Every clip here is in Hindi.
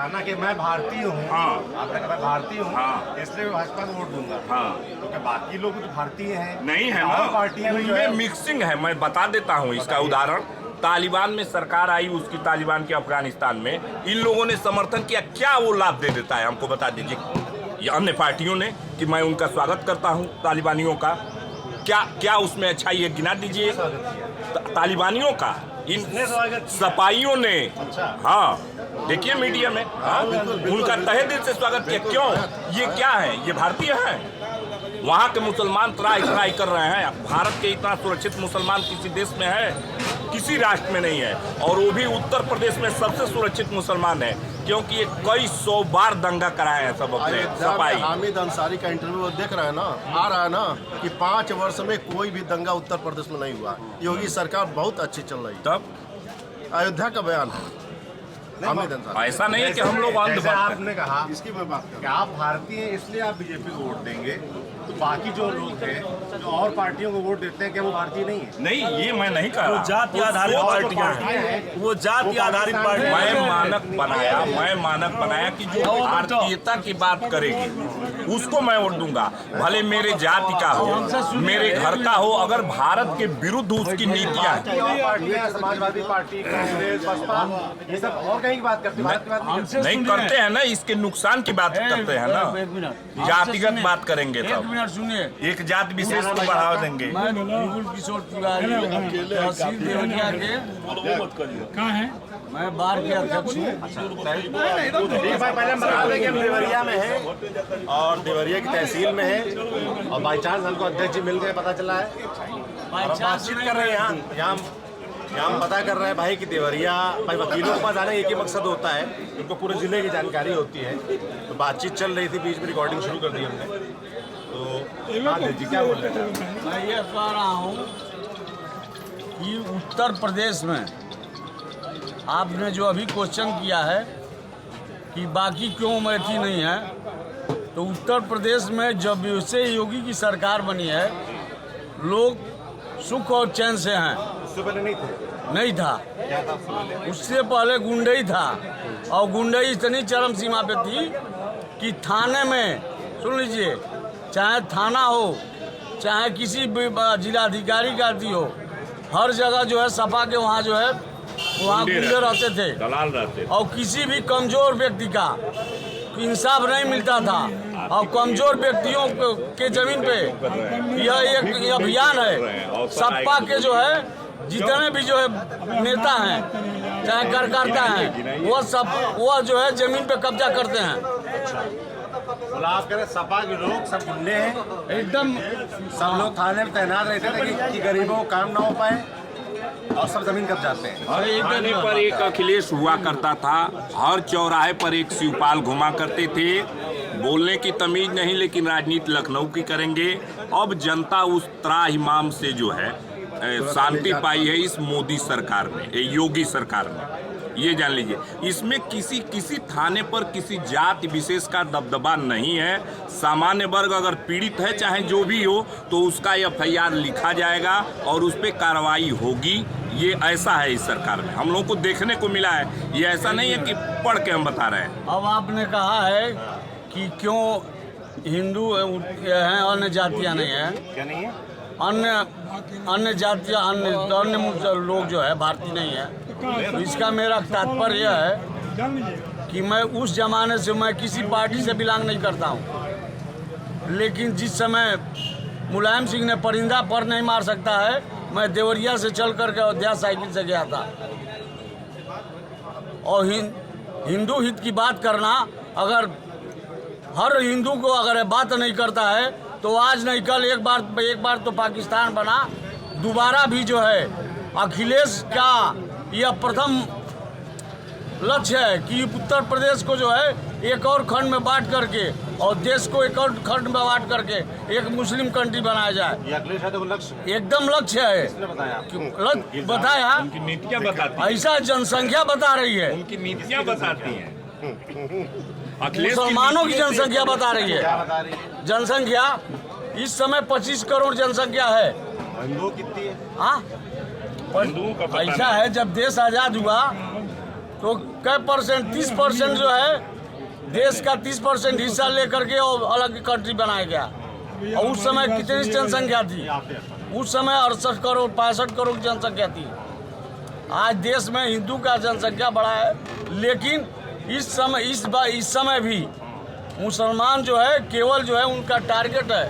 ना कि मैं भारतीय हूँ। हाँ। आपने कहा मैं भारतीय हूँ। हाँ। इसलिए मैं भाजपा को वोट दूंगा। हाँ। तो क्या बाकी लोग तो भारतीय हैं? नहीं है और ना, पार्टियां भी जो उनमें है मिक्सिंग है। मैं बता देता हूँ इसका उदाहरण। तालिबान में सरकार आई, उसकी तालिबान के अफगानिस्तान में इन लोगों ने समर्थन किया, क्या वो लाभ दे देता है हमको बता दीजिए। ये अन्य पार्टियों ने कि मैं उनका स्वागत करता हूँ तालिबानियों का, क्या क्या उसमें अच्छा ये गिना दीजिए। तालिबानियों का इन सपाइयों ने, हाँ देखिए मीडिया में, हाँ उनका तहे दिल से स्वागत किया। क्यों? ये क्या है? ये भारतीय हैं। वहाँ के मुसलमान त्राही त्राही कर रहे हैं। भारत के इतना सुरक्षित मुसलमान किसी देश में है? किसी राष्ट्र में नहीं है। और वो भी उत्तर प्रदेश में सबसे सुरक्षित मुसलमान है, क्योंकि ये कई 100 बार दंगा कराए हैं सब अपने सपाई। हामिद अंसारी का इंटरव्यू देख रहे हैं ना, आ रहा है ना कि 5 वर्ष में कोई भी दंगा उत्तर प्रदेश में नहीं हुआ। योगी सरकार बहुत अच्छी चल रही है। तब अयोध्या का बयान है हामिद अंसारी। ऐसा नहीं है कि हम लोग जैसे आपने कहा इसकी मैं बात कर कि आप भारतीय हैं इसलिए आप बीजेपी को वोट देंगे, तो बाकी जो लोग हैं जो और पार्टियों को वोट देते हैं, क्या वो भारतीय नहीं है? नहीं, ये मैं नहीं कह रहा। जाति आधारित पार्टियां हैं, वो जाति आधारित पार्टी। मैं मानक बनाया कि जो भारतीयता की बात करेगी उसको मैं वोट दूंगा, भले मेरे जाति का हो, मेरे घर का हो, अगर भारत के विरुद्ध उसकी नीतियां हैं। और पार्टियां, समाजवादी पार्टी, कांग्रेस, बसपा, ये सब और कहीं की बात करते हैं, भारत की बात नहीं करते। नहीं करते हैं ना, इसके नुकसान की बात करते हैं ना। एक मिनट, जातिगत बात करेंगे एक तब मिनट सुनिए। एक जाति विशेष को बढ़ावा देंगे। मैं बिल्कुल किशोर तिवारी, तहसील देवरिया के कहाँ है? मैं बार के अध्यक्ष हूँ। पहले हम बता दें कि हम देवरिया में हैं और देवरिया की तहसील में है, और बाई चांस हमको अध्यक्ष जी मिल गए, पता चला है, और हम बातचीत कर रहे हैं। यहाँ हम पता कर रहे हैं भाई कि देवरिया भाई वकीलों के पास आने एक ही मकसद होता है, उनको पूरे जिले की जानकारी होती है। तो बातचीत चल रही थी, बीच में रिकॉर्डिंग शुरू कर दी हमने। तो हाँ जी, क्या बोल रहे थे? मैं ये कह रहा हूँ कि उत्तर प्रदेश में आपने जो अभी क्वेश्चन किया है कि बाकी क्यों अमेठी नहीं है, तो उत्तर प्रदेश में जब से योगी की सरकार बनी है, लोग सुख और चैन से हैं। उससे पहले नहीं थे? नहीं था। क्या था उससे पहले? उससे पहले गुंडई था, और गुंडई इतनी चरम सीमा पे थी कि थाने में, सुन लीजिए, चाहे थाना हो, चाहे किसी भी जिलाधिकारी का दी हो, हर जगह जो है सपा के वहाँ जो है वहाँ गुंडे रहते थे, दलाल रहते। और किसी भी कमजोर व्यक्ति का इंसाफ नहीं मिलता था। और कमजोर व्यक्तियों के जमीन पे यह एक अभियान है। सपा के जो है जितने भी जो है नेता हैं, चाहे कार्यकर्ता हैं, वो जो है जमीन पे कब्जा करते हैं। बोला आप कह रहे सपा के लोग सब गुंडे हैं, एकदम सब लोग थाने में तैनात रहते थे कि गरीबों को काम ना हो पाए, और सब जमीन कब जाते हैं। थाने पर एक अखिलेश हुआ करता था, हर चौराहे पर एक शिवपाल घुमा करते थे। बोलने की तमीज नहीं, लेकिन राजनीति लखनऊ की करेंगे। अब जनता उस त्राहिमाम से जो है शांति पाई है इस मोदी सरकार में, योगी सरकार में, ये जान लीजिए। इसमें किसी थाने पर किसी जाति विशेष का दबदबा नहीं है। सामान्य वर्ग अगर पीड़ित है, चाहे जो भी हो, तो उसका FIR लिखा जाएगा और उस पर कार्रवाई होगी। ये ऐसा है इस सरकार में, हम लोगों को देखने को मिला है। ये ऐसा नहीं है कि पढ़ के हम बता रहे हैं। अब आपने कहा है कि क्यों हिंदू हैं, अन्य जातियाँ नहीं हैं, क्या नहीं है? अन्य जातियाँ, अन्य लोग जो है भारतीय नहीं है। तो इसका मेरा तात्पर्य यह है कि मैं उस जमाने से, मैं किसी पार्टी से बिलोंग नहीं करता हूँ, लेकिन जिस समय मुलायम सिंह ने परिंदा पर नहीं मार सकता है, मैं देवरिया से चल करके अयोध्या साइकिल से गया था। और हिंदू हित की बात करना, अगर हर हिंदू को अगर बात नहीं करता है, तो आज नहीं कल एक बार तो पाकिस्तान बना, दोबारा भी जो है अखिलेश का यह प्रथम लक्ष्य है कि उत्तर प्रदेश को जो है एक और खंड में बांट करके, और देश को एक और खंड में बांट करके एक मुस्लिम कंट्री बनाया जाए। ये अखिलेश यादव का लक्ष्य है? एकदम लक्ष्य है। किसने बताया? बताया, उनकी नीतियाँ बताती हैं। ऐसा जनसंख्या बता रही है, उनकी नीतियाँ बताती हैं। अखिलेश मुसलमानों की जनसंख्या बता रही है। क्या बता रही है? जनसंख्या इस समय 25 करोड़ जनसंख्या है। हिंदुओं कितनी है? हाँ, हिंदुओं का पता ऐसा है, जब देश आज़ाद हुआ तो कै परसेंट 30% जो है देश का 30% हिस्सा लेकर के और अलग कंट्री बनाया गया। और उस समय कितनी जनसंख्या थी? उस समय 68 करोड़ 65 करोड़ जनसंख्या थी। आज देश में हिंदू का जनसंख्या बढ़ा है, लेकिन इस समय भी मुसलमान जो है केवल जो है उनका टारगेट है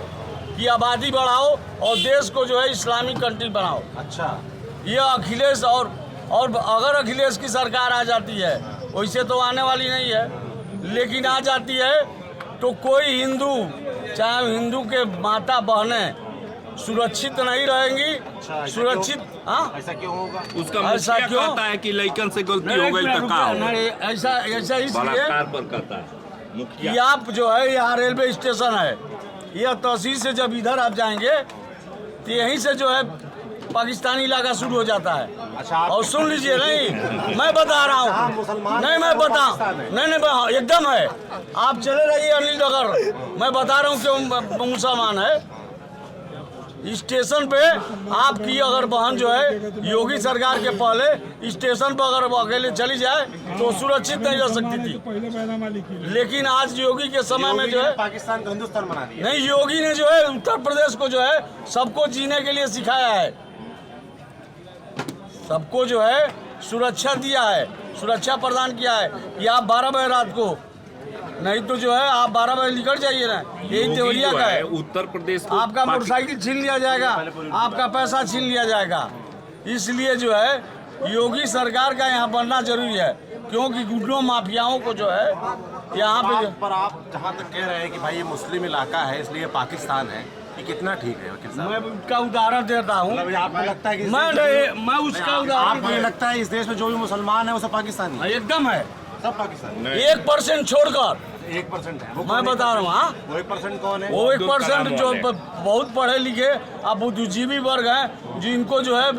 कि आबादी बढ़ाओ और देश को जो है इस्लामिक कंट्री बनाओ। अच्छा, ये अखिलेश और अगर अखिलेश की सरकार आ जाती है, वैसे तो आने वाली नहीं है, लेकिन आ जाती है तो कोई हिंदू, चाहे हिंदू के माता बहनें सुरक्षित नहीं रहेंगी। अच्छा, सुरक्षित, हाँ ऐसा क्यों होगा? उसका ऐसा मुखिया क्यों? कहता है कि लइकन से गलती हो गई तो का होगा? नहीं, ऐसा इसलिए बलात्कार पर कहता है कि मुखिया। आप जो है यहाँ रेलवे स्टेशन है, यह तहसील से जब इधर आप जाएंगे तो यहीं से जो है पाकिस्तानी इलाका शुरू हो जाता है। अच्छा, आप और सुन लीजिए, नहीं मैं बता रहा हूँ, मुसलमान नहीं मैं बता, नहीं एकदम है। आप चले रहिए अनिल नगर, मैं बता रहा हूँ क्यों मुसलमान है। स्टेशन पे आपकी अगर बहन जो है योगी सरकार के पहले स्टेशन पर अगर वो अकेले चली जाए तो सुरक्षित नहीं रह सकती थी, लेकिन आज योगी के समय में जो है पाकिस्तान को हिंदुस्तान बना दिया। नहीं, योगी ने जो है उत्तर प्रदेश को जो है सबको जीने के लिए सिखाया है, सबको जो है सुरक्षा दिया है, सुरक्षा प्रदान किया है कि आप 12 बजे रात को, नहीं तो जो है आप 12 बजे निकल जाइए ना, यही देवरिया का है। उत्तर प्रदेश को आपका मोटरसाइकिल छीन लिया जाएगा, आपका पैसा छीन लिया जाएगा। इसलिए जो है योगी सरकार का यहाँ बनना जरूरी है, क्योंकि गुंडों माफियाओं को जो है यहाँ पे पर आप जहाँ तक कह रहे हैं कि भाई ये मुस्लिम इलाका है इसलिए पाकिस्तान है, ये कितना ठीक है वकील साहब? मैं उसका उदाहरण देता हूँ। मतलब आपको लगता है कि मैं उसका उदाहरण आपको ये लगता है इस देश में जो भी मुसलमान है वो सब पाकिस्तानी है? एकदम है, सब पाकिस्तानी? 1% छोड़कर 1% है वो। मैं बता रहा हूँ। हाँ, वो 1% कौन है? वो 1% जो बहुत पढ़े लिखे अब बुद्धिजीवी वर्ग हैं, जिनको जो है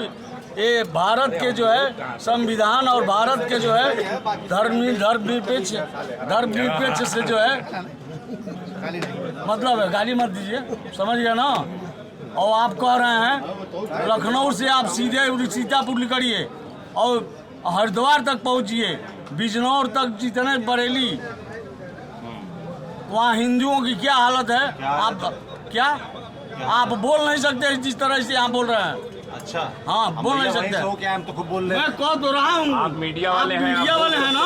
ये भारत के जो है संविधान और भारत के जो है धर्मनिरपेक्ष से जो है मतलब है, गाली मत दीजिए, समझ गए ना। और आप कह रहे हैं लखनऊ से आप सीधे सीतापुर निकलिए और हरिद्वार तक पहुंचिए, बिजनौर तक, जितने बरेली, वहाँ हिंदुओं की क्या हालत है आप बोल नहीं सकते जिस तरह से यहाँ बोल रहे हैं। अच्छा, हाँ, बोल नहीं सकते। तो क्या हम तो खुद बोल रहे हैं। मैं कह तो रहा हूँ, आप मीडिया वाले हैं, मीडिया वाले हैं ना,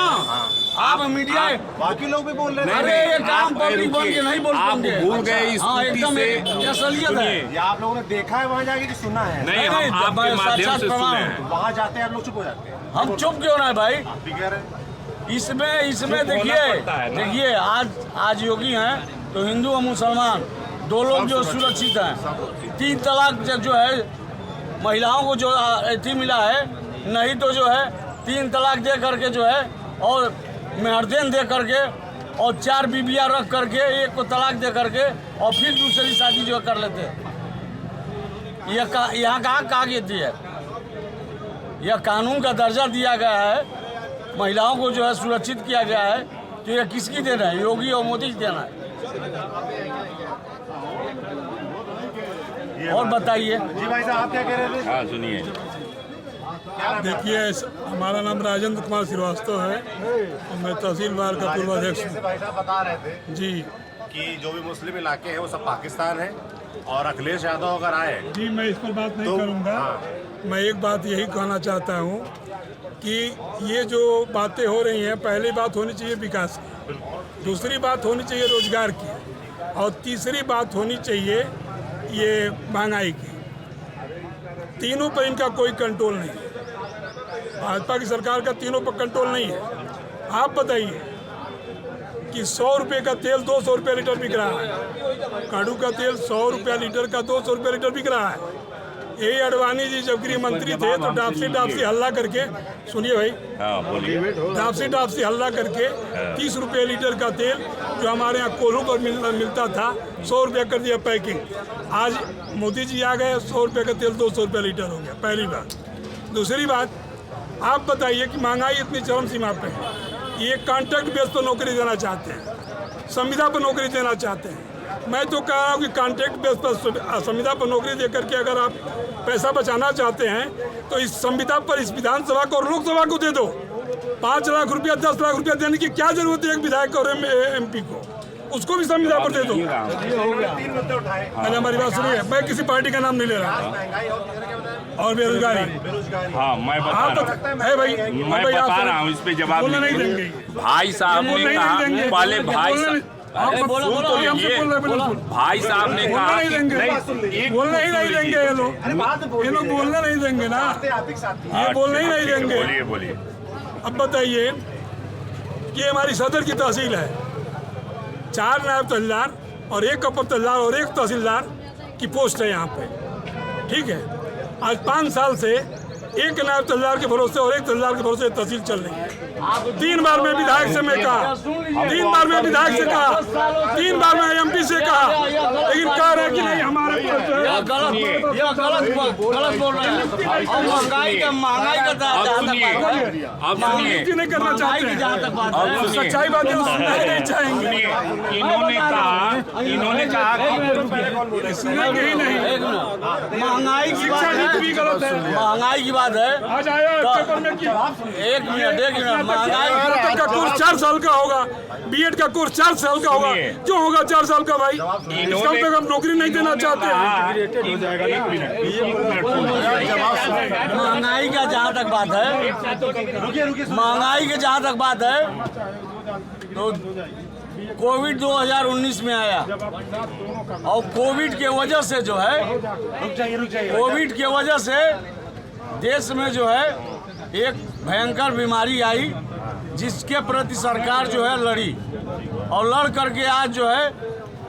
आप मीडिया, बाकी लोग भी बोल रहे हैं। अरे ये काम पब्लिक बन के नहीं बोल पाएंगे। आप भूल गए इस हाँ, स्थिति एकदम से। असलियत है। ये आप लोगों ने देखा है वहाँ जाके कि सुना है? नहीं, नहीं, हम आपके मैं माध्यम साक्षात से सुने प्रमाण हैं। वहाँ जाते हैं आप लोग चुप हो जाते हैं। हम चुप क्यों ना है भाई? आप भी कह रहे हैं। इसमें चुप होना पड़ता है ना। देखिए आज योगी हैं तो हिंदू और मुसलमान दो लोग जो सुरक्षित हैं। 3 तलाक जो है महिलाओं को जो अथी मिला है, नहीं तो जो है 3 तलाक दे करके जो है और मेहरदेन दे करके और 4 बीबियाँ रख करके एक को तलाक दे करके और फिर दूसरी शादी जो कर लेते। यहाँ कहाँ कागज है? यह कानून का दर्जा दिया गया है, महिलाओं को जो है सुरक्षित किया गया है, तो यह किसकी देना है? योगी और मोदी की देना है। और बताइए। जी भाई साहब, आप क्या कह रहे थे? हाँ, सुनिए। देखिए, हमारा नाम राजेंद्र कुमार श्रीवास्तव है और मैं तहसील वार का पूर्व अध्यक्ष हूँ। भाई साहब बता रहे थे जी कि जो भी मुस्लिम इलाके हैं वो सब पाकिस्तान है और अखिलेश यादव अगर आए जी, मैं इस पर बात नहीं तो- करूँगा। हाँ। मैं एक बात यही कहना चाहता हूँ कि ये जो बातें हो रही हैं, पहली बात होनी चाहिए विकास की, दूसरी बात होनी चाहिए रोजगार की, और तीसरी बात होनी चाहिए ये महंगाई की। तीनों पर इनका कोई कंट्रोल नहीं है। भाजपा की सरकार का तीनों पर कंट्रोल नहीं है। आप बताइए कि 100 रुपये का तेल 200 रुपये लीटर बिक रहा है, काड़ू का तेल 100 रुपया लीटर का 200 रुपये लीटर बिक रहा है। यही अडवाणी जी जब गृह मंत्री थे तो डापसी हल्ला करके, सुनिए भाई, हाँ, बोलिए। डापसी हल्ला करके 30 रुपये लीटर का तेल जो हमारे यहाँ कोल्हू पर मिलता था 100 रुपये कर दिया पैकिंग। आज मोदी जी आ गए, 100 रुपये का तेल 200 रुपये लीटर हो गया, पहली बात। दूसरी बात, आप बताइए कि महंगाई इतनी चरम सीमा पे है, ये कॉन्ट्रैक्ट बेस पर नौकरी देना चाहते हैं, संविदा पर नौकरी देना चाहते हैं। मैं तो कह रहा हूँ कि कॉन्ट्रैक्ट बेस पर संविदा पर नौकरी देकर के अगर आप पैसा बचाना चाहते हैं तो इस संविदा पर इस विधानसभा को और लोकसभा को दे दो, 5 लाख रुपया 10 लाख रुपया देने की क्या जरूरत है एक विधायक और MP को? उसको भी संविधान पर दे दो। मैंने हमारी बात सुनिए, मैं किसी पार्टी का नाम नहीं ले रहा। और बेरोजगारी, हाँ मैं बता भाई मैं बता रहा हूँ, इस पे जवाब नहीं देंगे। भाई साहब ने कहा पहले भाई भाई साहब ने कहा बोलने ही नहीं देंगे ये लोग बोलने नहीं देंगे ना, ये बोलने ही नहीं देंगे। बोलिए। अब बताइए कि हमारी सदर की तहसील है, 4 नायब तहसीलदार और 1 अपर तहसीलदार और 1 तहसीलदार की पोस्ट है यहाँ पे, ठीक है। आज 5 साल से 1 नायब तहसीलदार के भरोसे और 1 तहसीलदार के भरोसे तहसील चल रही है। 3 बार मैं विधायक से मैं कहा, 3 बार मैं विधायक से कहा, 3 बार मैं MP से कहा, लेकिन कह रहे कि नहीं हमारे गलत बोल रहे हैं। और महंगाई का अब सुनिए नहीं करना चाहते हैं। सच्चाई बात है, नहीं चाहेंगे। इन्होंने कहा नहीं महंगाई की बात है, भी गलत है। महंगाई की बात है। आज आया पेपर में कि 1 मिनट महंगाई का कोर्स 4 साल का होगा, B.Ed का कोर्स 4 साल का होगा। क्यों होगा 4 साल का भाई? इसका तक हम नौकरी नहीं देना चाहते हैं। महंगाई का जहाँ तक बात है, महंगाई की जहाँ तक बात है, तो कोविड 2019 में आया और कोविड के वजह से जो है, कोविड के वजह से देश में जो है एक भयंकर बीमारी आई, जिसके प्रति सरकार जो है लड़ी और लड़ करके आज जो है,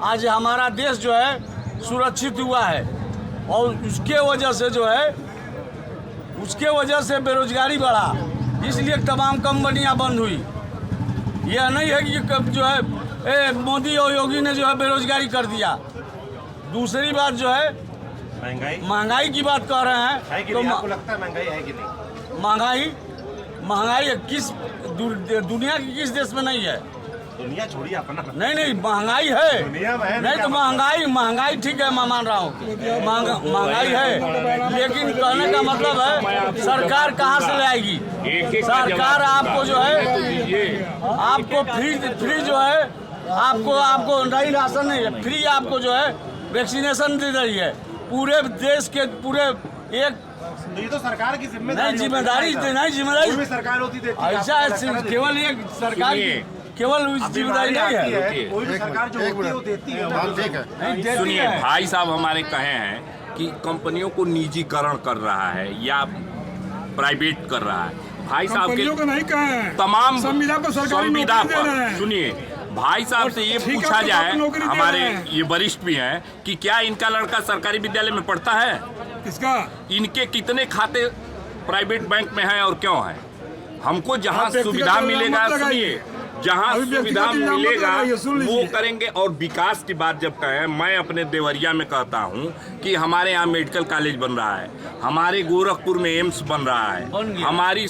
आज हमारा देश जो है सुरक्षित हुआ है। और उसके वजह से जो है, उसके वजह से बेरोजगारी बढ़ा, इसलिए तमाम कंपनियां बंद हुई। यह नहीं है कि जो है मोदी और योगी ने जो है बेरोजगारी कर दिया। दूसरी बात जो है महंगाई की बात कर रहे हैं, तो आपको लगता है महंगाई है कि नहीं? महंगाई किस दुनिया के किस देश में नहीं है? दुनिया छोड़िए अपना। नहीं महंगाई है, दुनिया में है नहीं तो महंगाई ठीक है, मैं मान रहा हूँ महंगाई है, लेकिन कहने का मतलब है सरकार कहाँ से ले आएगी? सरकार आपको जो है, आपको फ्री जो है, आपको नहीं राशन नहीं है, फ्री आपको जो है वैक्सीनेशन दे रही है पूरे देश के पूरे एक। ये तो सरकार की जिम्मेदारी जिम्मेदारी सरकार होती देती है। ऐसा केवल एक सरकार की केवल जिम्मेदारी नहीं है, कोई भी सरकार जो होती है वो देती है। सुनिए, भाई साहब हमारे कहे हैं कि कंपनियों को निजीकरण कर रहा है या प्राइवेट कर रहा है। भाई साहब के नहीं कहा है, तमाम संविधान पर सुनिए, भाई साहब से ये पूछा जाए, हमारे ये वरिष्ठ भी हैं, कि क्या इनका लड़का सरकारी विद्यालय में पढ़ता है? किसका? इनके कितने खाते प्राइवेट बैंक में हैं और क्यों हैं? हमको जहाँ सुविधा मिलेगा, सुनिए, जहाँ सुविधा मिलेगा वो करेंगे। और विकास की बात जब कहें, मैं अपने देवरिया में कहता हूँ कि हमारे यहाँ मेडिकल कॉलेज बन रहा है, हमारे गोरखपुर में एम्स बन रहा है, हमारी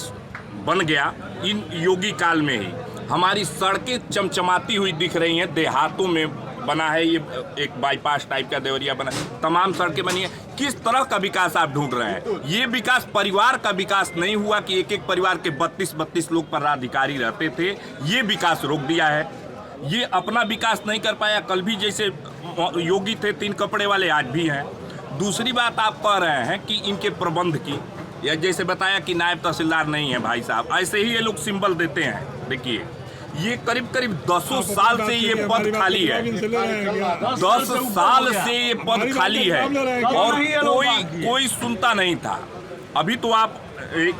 बन गया इन योगी काल में ही। हमारी सड़कें चमचमाती हुई दिख रही हैं, देहातों में बना है ये एक बाईपास टाइप का देवरिया बना, तमाम सड़कें बनी है। किस तरह का विकास आप ढूंढ रहे हैं? ये विकास परिवार का विकास नहीं हुआ कि एक एक परिवार के 32 लोग पदाधिकारी रहते थे, ये विकास रोक दिया है। ये अपना विकास नहीं कर पाया। कल भी जैसे योगी थे 3 कपड़े वाले, आज भी हैं। दूसरी बात आप कह रहे हैं कि इनके प्रबंध की, या जैसे बताया कि नायब तहसीलदार नहीं है भाई साहब, ऐसे ही ये लोग सिंबल देते हैं। देखिए, ये करीब 10 साल से ये पद खाली है, 10 साल से ये पद खाली है और कोई सुनता नहीं था। अभी तो आप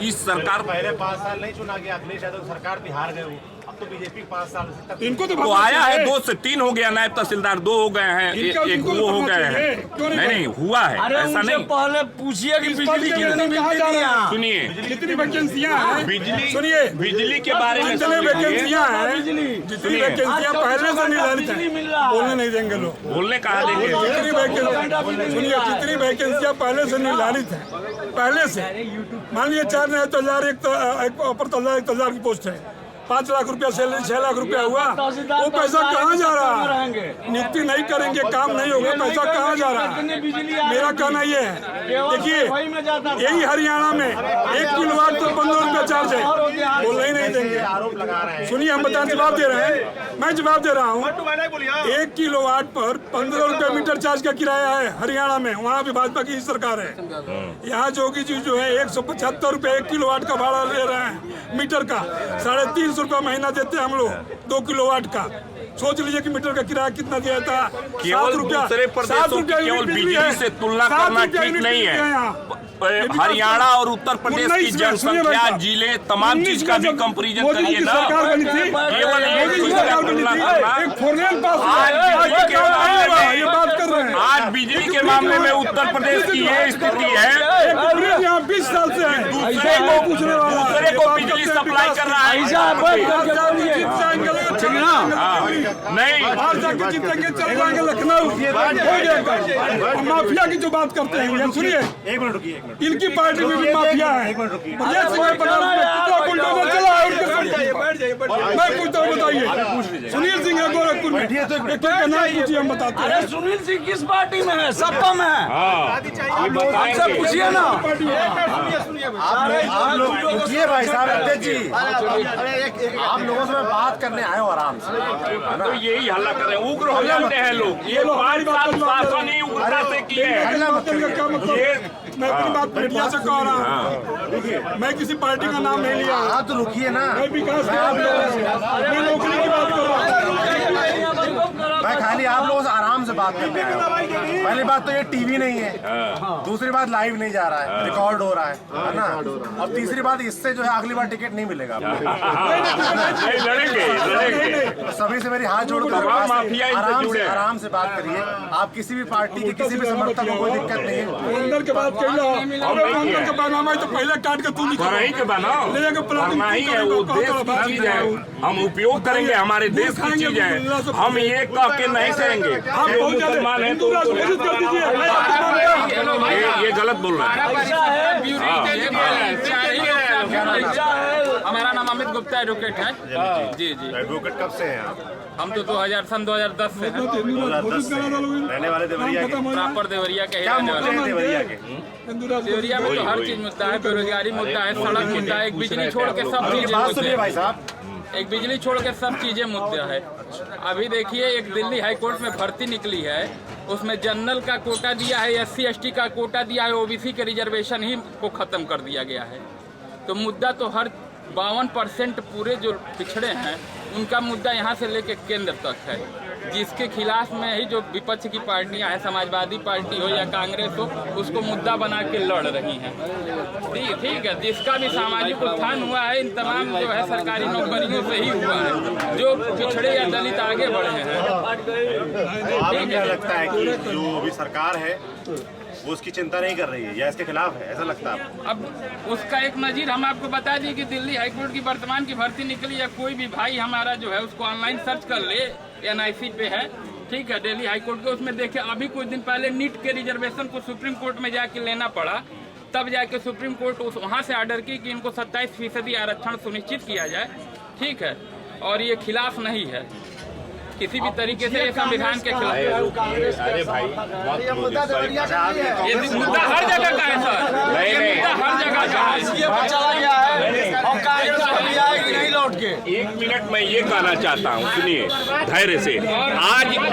इस सरकार, पहले 5 साल नहीं चुना गया, अखिलेश यादव सरकार बिहार गए, अब तो बीजेपी 5 साल से इनको तो आया है, 2 से 3 हो गया, नायब तहसीलदार 2 हो गए हैं, एक वो हो गए हैं। नहीं हुआ है, ऐसा नहीं। पहले पूछिए कि बिजली कितनी मिलती थी यहाँ। सुनिए, कितनी वैकेंसियाँ हैं, सुनिए, बिजली के बारे में जितनी वैकेंसियाँ हैं, जितनी वैकेंसियाँ पहले से निर्धारित हैं, बोलने नहीं देंगे लोग। बोलने कहा देंगे? जितनी वैकेंसियाँ पहले से निर्धारित है, पहले से मान लीजिए 4 नायब तहसीलदार, 1 अपर तहसीलदार, 1 तहसीलदार की पोस्ट है, 5 लाख रुपया सैलरी 6 लाख रुपया हुआ, वो पैसा कहाँ जा रहा है? नियुक्ति नहीं करेंगे, काम नहीं होगा, पैसा कहाँ जा रहा है? मेरा कहना ये है, देखिए यही हरियाणा में 1 किलोवाट पर 15 रुपया चार्ज है, बोलने ही नहीं देंगे। सुनिए, हम बताने जवाब दे रहे हैं, मैं जवाब दे रहा हूँ। 1 किलोवाट पर 15 रुपया मीटर चार्ज का किराया है हरियाणा में, वहाँ भी भाजपा की सरकार है। यहाँ जोगी जी जो है 175 रुपये 1 किलोवाट का भाड़ा ले रहे हैं मीटर का, 350 रुपया महीना देते हैं हम लोग 2 किलोवाट का। सोच लीजिए कि मीटर का किराया कितना दिया था, केवल दूसरे प्रदेशों की केवल बिजली से तुलना करना ठीक नहीं है। हरियाणा और उत्तर प्रदेश की जनसंख्या, जिले, तमाम चीज का भी कंपैरिजन करिए ना, केवल एक चीज का तुलना करना। आज बिजली के मामले में उत्तर प्रदेश की ये स्थिति है, 20 साल से है, दूसरे को बिजली सप्लाई कर रहा है। नहीं, लखनऊ माफिया की जो बात करते हैं, सुनिए, इनकी पार्टी में भी माफिया है। मैं पूछता हूँ, बताइए, सुनील सिंह है गोरखपुर में, नाम पूछिए, हम बताते हैं। सुनील सिंह किस पार्टी में है? सपा में है, आपसे पूछिए ना। आप लोग पूछिए भाई साहब, अध्यक्ष जी, आप लोगों से मैं बात करने आए हो आराम से, तो यही हल्ला कर रहे हैं, उग्र हो जाते हैं लोग। ये 5 साल शासन ही उग्रता से किए हैं। मैं अपनी बात मीडिया से कह रहा हूँ, मैं किसी पार्टी का नाम नहीं लिया। हाँ तो रुकिए ना, मैं विकास मैं नौकरी की बात कर रहा हूँ। मैं खाली आप लोगों से आराम से बात करते हैं। पहली बात तो ये टीवी नहीं है, दूसरी बात लाइव नहीं जा रहा है, रिकॉर्ड हो रहा है ना, और तीसरी बात इससे जो है अगली बार टिकट नहीं मिलेगा आपको। लड़ेंगे। सभी से मेरी हाथ जोड़ कर आराम से बात करिए। आप किसी भी पार्टी के किसी भी समर्थक को कोई दिक्कत नहीं है। अंदर के बात अंदर के बनाना तो पहले काट के तू के बनाओ, करना ही है, वो देश की चीज है, हम उपयोग करेंगे, हमारे देश की चीज है, हम ये कह के नहीं करेंगे मुसलमान है तो ये गलत बोल रहा है। हमारा नाम अमित गुप्ता एडवोकेट है। जी जी, एडवोकेट कब से हैं आप? हम तो 2010 से हैं। 2010 से रहने वाले देवरिया के? प्रॉपर देवरिया के क्या मुद्दे हैं देवरिया के? देवरिया में तो हर चीज मुद्दा है, बेरोजगारी मुद्दा है, सड़क मुद्दा है, एक बिजली छोड़ के सब चीजें मुद्दे हैं। भाई साहब, एक बिजली छोड़ के सब चीजें मुद्दा है। अभी देखिए, एक दिल्ली हाई कोर्ट में भर्ती निकली है, उसमें जनरल का कोटा दिया है, SC ST का कोटा दिया है, OBC के रिजर्वेशन ही को खत्म कर दिया गया है। तो मुद्दा तो हर 52% पूरे जो पिछड़े हैं उनका मुद्दा यहाँ से लेके केंद्र तक है, जिसके खिलाफ में ही जो विपक्ष की पार्टियां हैं, समाजवादी पार्टी हो या कांग्रेस हो, उसको मुद्दा बना के लड़ रही हैं। ठीक है, जिसका भी सामाजिक उत्थान हुआ है इन तमाम जो है सरकारी नौकरियों से ही हुआ है, जो पिछड़े या दलित आगे बढ़े हैं। आपको क्या लगता है कि जो अभी सरकार है वो उसकी चिंता नहीं कर रही है या इसके खिलाफ है, ऐसा लगता है आपको? अब उसका एक नज़ीर हम आपको बता दें कि दिल्ली हाईकोर्ट की वर्तमान की भर्ती निकली है, कोई भी भाई हमारा जो है उसको ऑनलाइन सर्च कर ले, NIC पे है, ठीक है, दिल्ली हाईकोर्ट के, उसमें देखे अभी कुछ दिन पहले नीट के रिजर्वेशन को सुप्रीम कोर्ट में जाके लेना पड़ा, तब जाके सुप्रीम कोर्ट वहाँ से ऑर्डर की कि इनको 27% आरक्षण सुनिश्चित किया जाए, ठीक है, और ये खिलाफ नहीं है किसी भी तरीके से, ये संविधान के खिलाफ। अरे भाई, ये मुद्दा हर जगह का है सर, ये मुद्दा हर जगह का है, चला गया है और कांग्रेस अभी आएगी नहीं लौट के। 1 मिनट मैं ये कहना चाहता हूँ, सुनिए धैर्य से।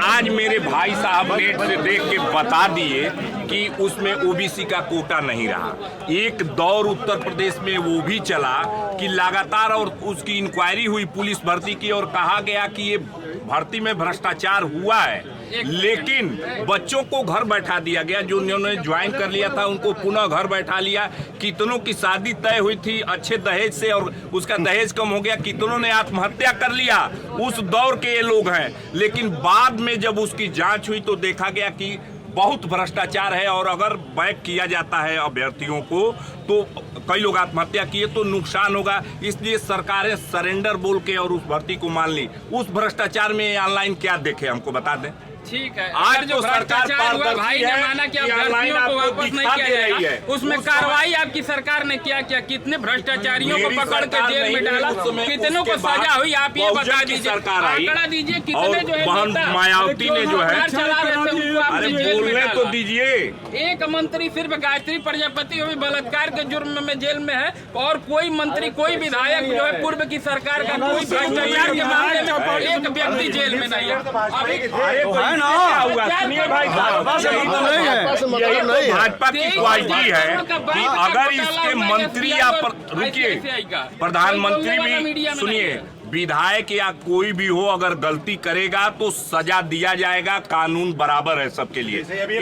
आज मेरे भाई साहब नेट से देख के बता दिए कि उसमें OBC का कोटा नहीं रहा। एक दौर उत्तर प्रदेश में वो भी चला कि लगातार और उसकी इंक्वायरी हुई पुलिस भर्ती की और कहा गया कि ये भर्ती में भ्रष्टाचार हुआ है, लेकिन बच्चों को घर बैठा दिया गया, जो उन्होंने ज्वाइन कर लिया था उनको पुनः घर बैठा लिया। कितनों की शादी तय हुई थी अच्छे दहेज से और उसका दहेज कम हो गया, कितनों ने आत्महत्या कर लिया, उस दौर के ये लोग हैं। लेकिन बाद में जब उसकी जांच हुई तो देखा गया कि बहुत भ्रष्टाचार है, और अगर बैक किया जाता है अभ्यर्थियों को तो कई लोग आत्महत्या किए तो नुकसान होगा, इसलिए सरकारें सरेंडर बोल के और उस भर्ती को मान ली। उस भ्रष्टाचार में ऑनलाइन क्या देखे हमको बता दें। ठीक है, आज अगर जो तो सरकार भ्रष्टाचार हुआ पारदर्शी भाई ने है माना कि कि ऑनलाइन अभ्यर्थियों को आपको वापस नहीं दिखा किया दे रही है। जाएगा, उसमें उस कार्रवाई आपकी सरकार ने क्या किया? कितने भ्रष्टाचारियों को मेरी पकड़ के सरकार जेल में नहीं डाला, उस समय, कितनों को उसके बाद सजा हुई, आप ये बहुजन बता की दीजिए, सरकार आई आंकड़ा दीजिए कितने और जो है बहन नेता मायावती ने जो है, सरकार चला रहे थे उनको आपने अरे जेल में बोलने तो डाला। दीजिए। एक मंत्री सिर्फ गायत्री प्रजापति भी बलात्कार के जुर्म में जेल में है, और कोई मंत्री कोई विधायक जो है पूर्व की सरकार का कोई भ्रष्टाचार के मामले में एक व्यक्ति जेल में नहीं है। अभी है ना, क्या हुआ? सुनिए भाई साहब, नहीं है। यही तो भाजपा की क्वालिटी है कि अगर इसके मंत्री या रुकिए, प्रधानमंत्री भी सुनिए, विधायक या कोई भी हो अगर गलती करेगा तो सजा दिया जाएगा, कानून बराबर है सबके लिए।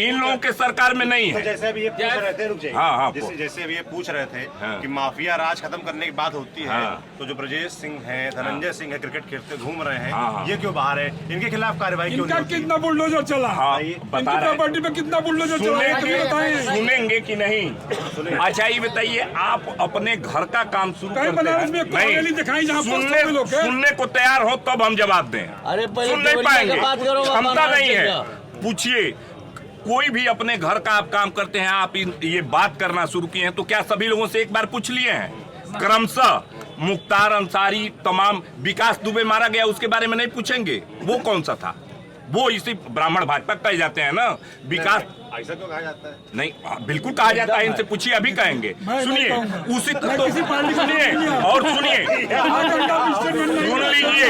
इन लोगों के सरकार में नहीं है। जैसे अभी ये पूछ रहे थे, रुक जाइए। हाँ, जैसे अभी ये पूछ रहे थे हाँ। कि माफिया राज खत्म करने की बात होती है, हाँ। तो जो ब्रजेश सिंह है, धनंजय सिंह है, क्रिकेट खेलते घूम रहे हैं, हाँ। ये क्यों बाहर है? इनके खिलाफ कार्रवाई क्यों इनका नहीं होती? कितना बुलडोजर चला, हाँ, इनकी बता रहे हैं। प्रॉपर्टी पे कितना बुलडोजर चला है, कभी बताएं। सुनेंगे कि नहीं? अच्छा ये बताइए, आप अपने घर का काम शुरू कहीं करते बनारस में हैं, एक कॉलोनी दिखाई जहाँ पर सुनने सौ लोग हैं। सुनने को तैयार हो तब हम जवाब दें। अरे पहले सुन नहीं देवरिया पाएंगे, की बात करो, क्षमता बनारस नहीं है। जगह। पूछिए, कोई भी अपने घर का आप काम करते हैं, आप ये बात करना शुरू किए हैं तो क्या सभी लोगों से एक बार पूछ लिए हैं? क्रमशः मुख्तार अंसारी, तमाम विकास दुबे मारा गया, उसके बारे में नहीं पूछेंगे? वो कौन सा था? वो इसी ब्राह्मण भाजपा कहे जाते हैं ना। विकास ऐसा क्यों कहा जाता है? नहीं, बिल्कुल कहा जाता है, इनसे पूछिए, अभी कहेंगे। सुनिए, उसी तो सुनिए और सुनिए, सुन लीजिए,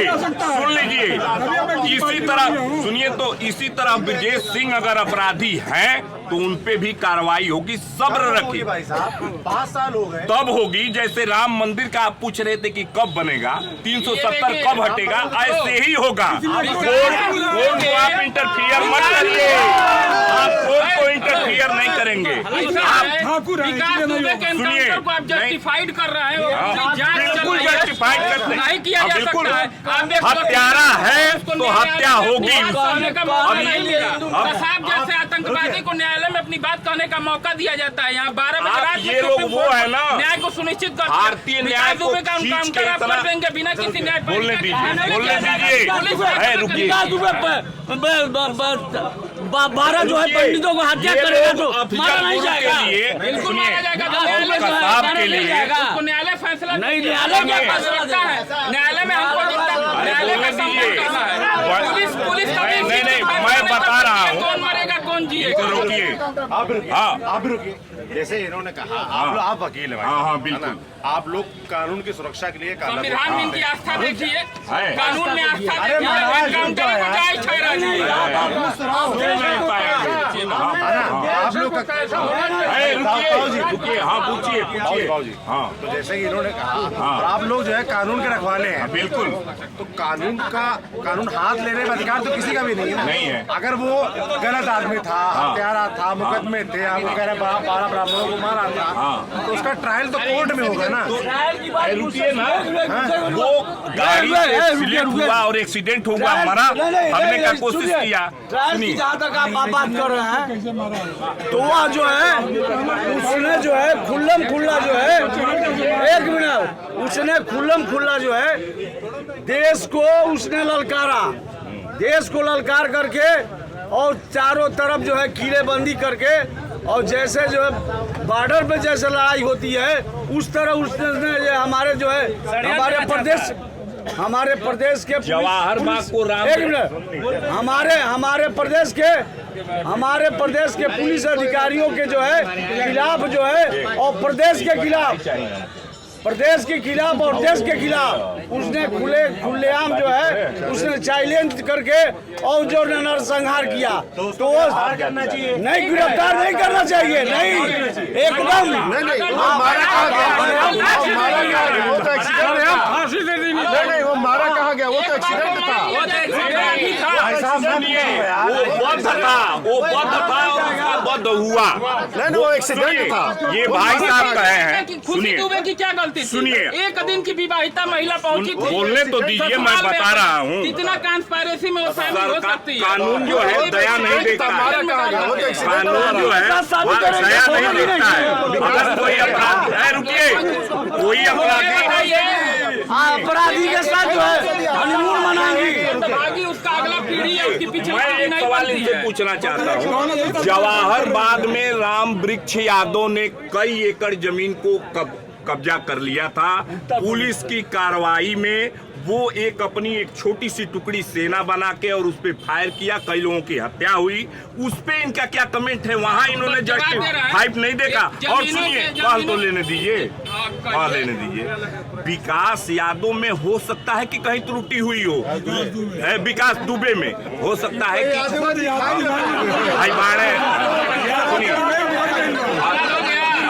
इसी तरह सुनिए, तो इसी तरह ब्रजेश सिंह अगर अपराधी हैं तो उन पे भी कार्रवाई होगी, सब्र रखिए। भाई साहब 5 साल हो गए, तब होगी। जैसे राम मंदिर का आप पूछ रहे थे कि कब बनेगा, 370 कब हटेगा, ऐसे ही होगा। कोर्ट को आप इंटरफियर मत करिए, आप कोर्ट को इंटरफियर नहीं करेंगे। ठाकुर है, विकास इसलिए नहीं दुबे होगा। के एनकाउंटर को आप जस्टिफाइड कर रहे हैं, जांच चल बिल्कुल रही है, जस्टिफाइड करते हैं। नहीं किया जा बिल्कुल, सकता है। आप एक हत्यारा है उसको तो न्यायालय हत्या में होगी। बात कहने का मौका अभी- नहीं मिला। अब- कसाब जैसे आतंकवादी को न्यायालय में अपनी बात कहने का मौका दिया जाता है। यहाँ 12 बजे आप रात में ये लोग सुप्रीम वो कोर्ट है ना, न्याय को सुनिश्चित करते हैं। भारतीय न्याय विकास को दुबे का खींच एनकाउंटर के आप इतना- कर देंगे बिना किसी न्याय बोलने दीजिए, बोलने पुलिस दीजिए। है, रुकिए। विकास दुबे 12 जो है पंडितों को हत्या ये करेगा लोग तो अफजल मारा नहीं गुरु के जाएगा। लिए, बिल्कुल सुनिए, मारा जाएगा। और न्यायालय कसाब के नहीं लिए जाएगा। उसको न्यायालय फैसला नहीं, न्यायालय क्या क्या कर सकता है? न्यायालय में हमको न्यायालय का बोलने सम्मान दीजिए। करना है। पुलिस कभी नहीं, नहीं, फैसला मैं नहीं बता कर रहा सकती है, हूँ। कौन मरेगा कौन जिएगा। रुकिए। आप रुकिए, हाँ। आप भी रुकिए। जैसे इन्होंने कहा, आप वकील हैं भाई, हाँ, हाँ, है बिल्कुल। ना? आप लोग कानून की सुरक्षा के लिए संविधान में इनकी आस्था देखिए, है। कानून में आस्था अरे देखिए, महाराज, एनकाउंटर को जायज ठहरा दीजिए। नहीं पाएंगे। आप लोग का है, रुकिए, हाँ, पूछिए, बाबूजी, हाँ, तो जैसे कि इन्होंने कहा, और आप लोग जो है कानून के रखवाले हैं, बिल्कुल। तो कानून हाथ लेने का अधिकार तो किसी का भी नहीं है ना? नहीं है। अगर वो गलत आदमी था, हत्यारा था, मुकदमे थे, आपको कह रहे 12 ब्राह्मणों को मारा था, तो उसका ट्रायल तो कोर्ट में होगा ना? रुकिए ना, वो गाड़ी से स्लिप हुआ और एक्सीडेंट हुआ, मरा, हमने का कोशिश किया। ट्रायल की जहाँ तक आप बात कर रहे हैं तो वह जो है उसने जो है खुल्लम खुल्ला जो है, एक मिनट, उसने खुल्लम खुल्ला जो है देश को उसने ललकारा, देश को ललकार करके और चारों तरफ जो है किलेबंदी करके, और जैसे जो है बॉर्डर पे जैसे लड़ाई होती है उस तरह उसने ये हमारे जो है हमारे प्रदेश के जवाहर बाग को राम, एक मिनट, हमारे प्रदेश के पुलिस अधिकारियों के जो है खिलाफ जो है, और प्रदेश के खिलाफ और देश के खिलाफ उसने खुलेआम जो है उसने चैलेंज करके और जो नरसंहार किया, तो वो नहीं, गिरफ्तार नहीं करना चाहिए, नहीं, एकदम वो मारा कहा गया, वो तो एक्सीडेंट है। फांसी दे देनी नहीं, वो मारा कहा गया, वो तो एक्सीडेंट था। वो बद्ध था और उसका बद्ध हुआ। नहीं, वो एक्सीडेंट था। ये भाई साहब कहे हैं, खुशी दुबे की क्या गलती थी? सुनिए। एक दिन की विवाहिता महिला पहुंची थी, बोलने तो दीजिए, मैं बता रहा हूँ। कितना कॉन्स्पायरेसी में वो शामिल हो सकती है? कानून जो है दया नहीं देखता है, कानून जो है दया नहीं देखता है। अगर कोई अपराध है, रुकिए, कोई अपराधी अपराधी के साथ जो है हनीमून मनाएंगी। भागी उसका अगला पीढ़ी उसकी पीछे मैं एक नहीं सवाल बनती इनसे है। पूछना चाहता हूँ। जवाहर बाग में राम वृक्ष यादव ने कई एकड़ जमीन को कब्जा कर लिया था। पुलिस की कार्रवाई में वो अपनी एक छोटी सी टुकड़ी सेना बना के और उस पे फायर किया, कई लोगों की हत्या हुई। उस पे इनका क्या कमेंट है? वहां इन्होंने जस्टिफाइड नहीं देखा। और सुनिए, कॉल तो लेने दीजिए, कॉल लेने दीजिए। विकास यादव में हो सकता है कि कहीं त्रुटि हुई हो, विकास दुबे में हो सकता है कि भाई बाड़े,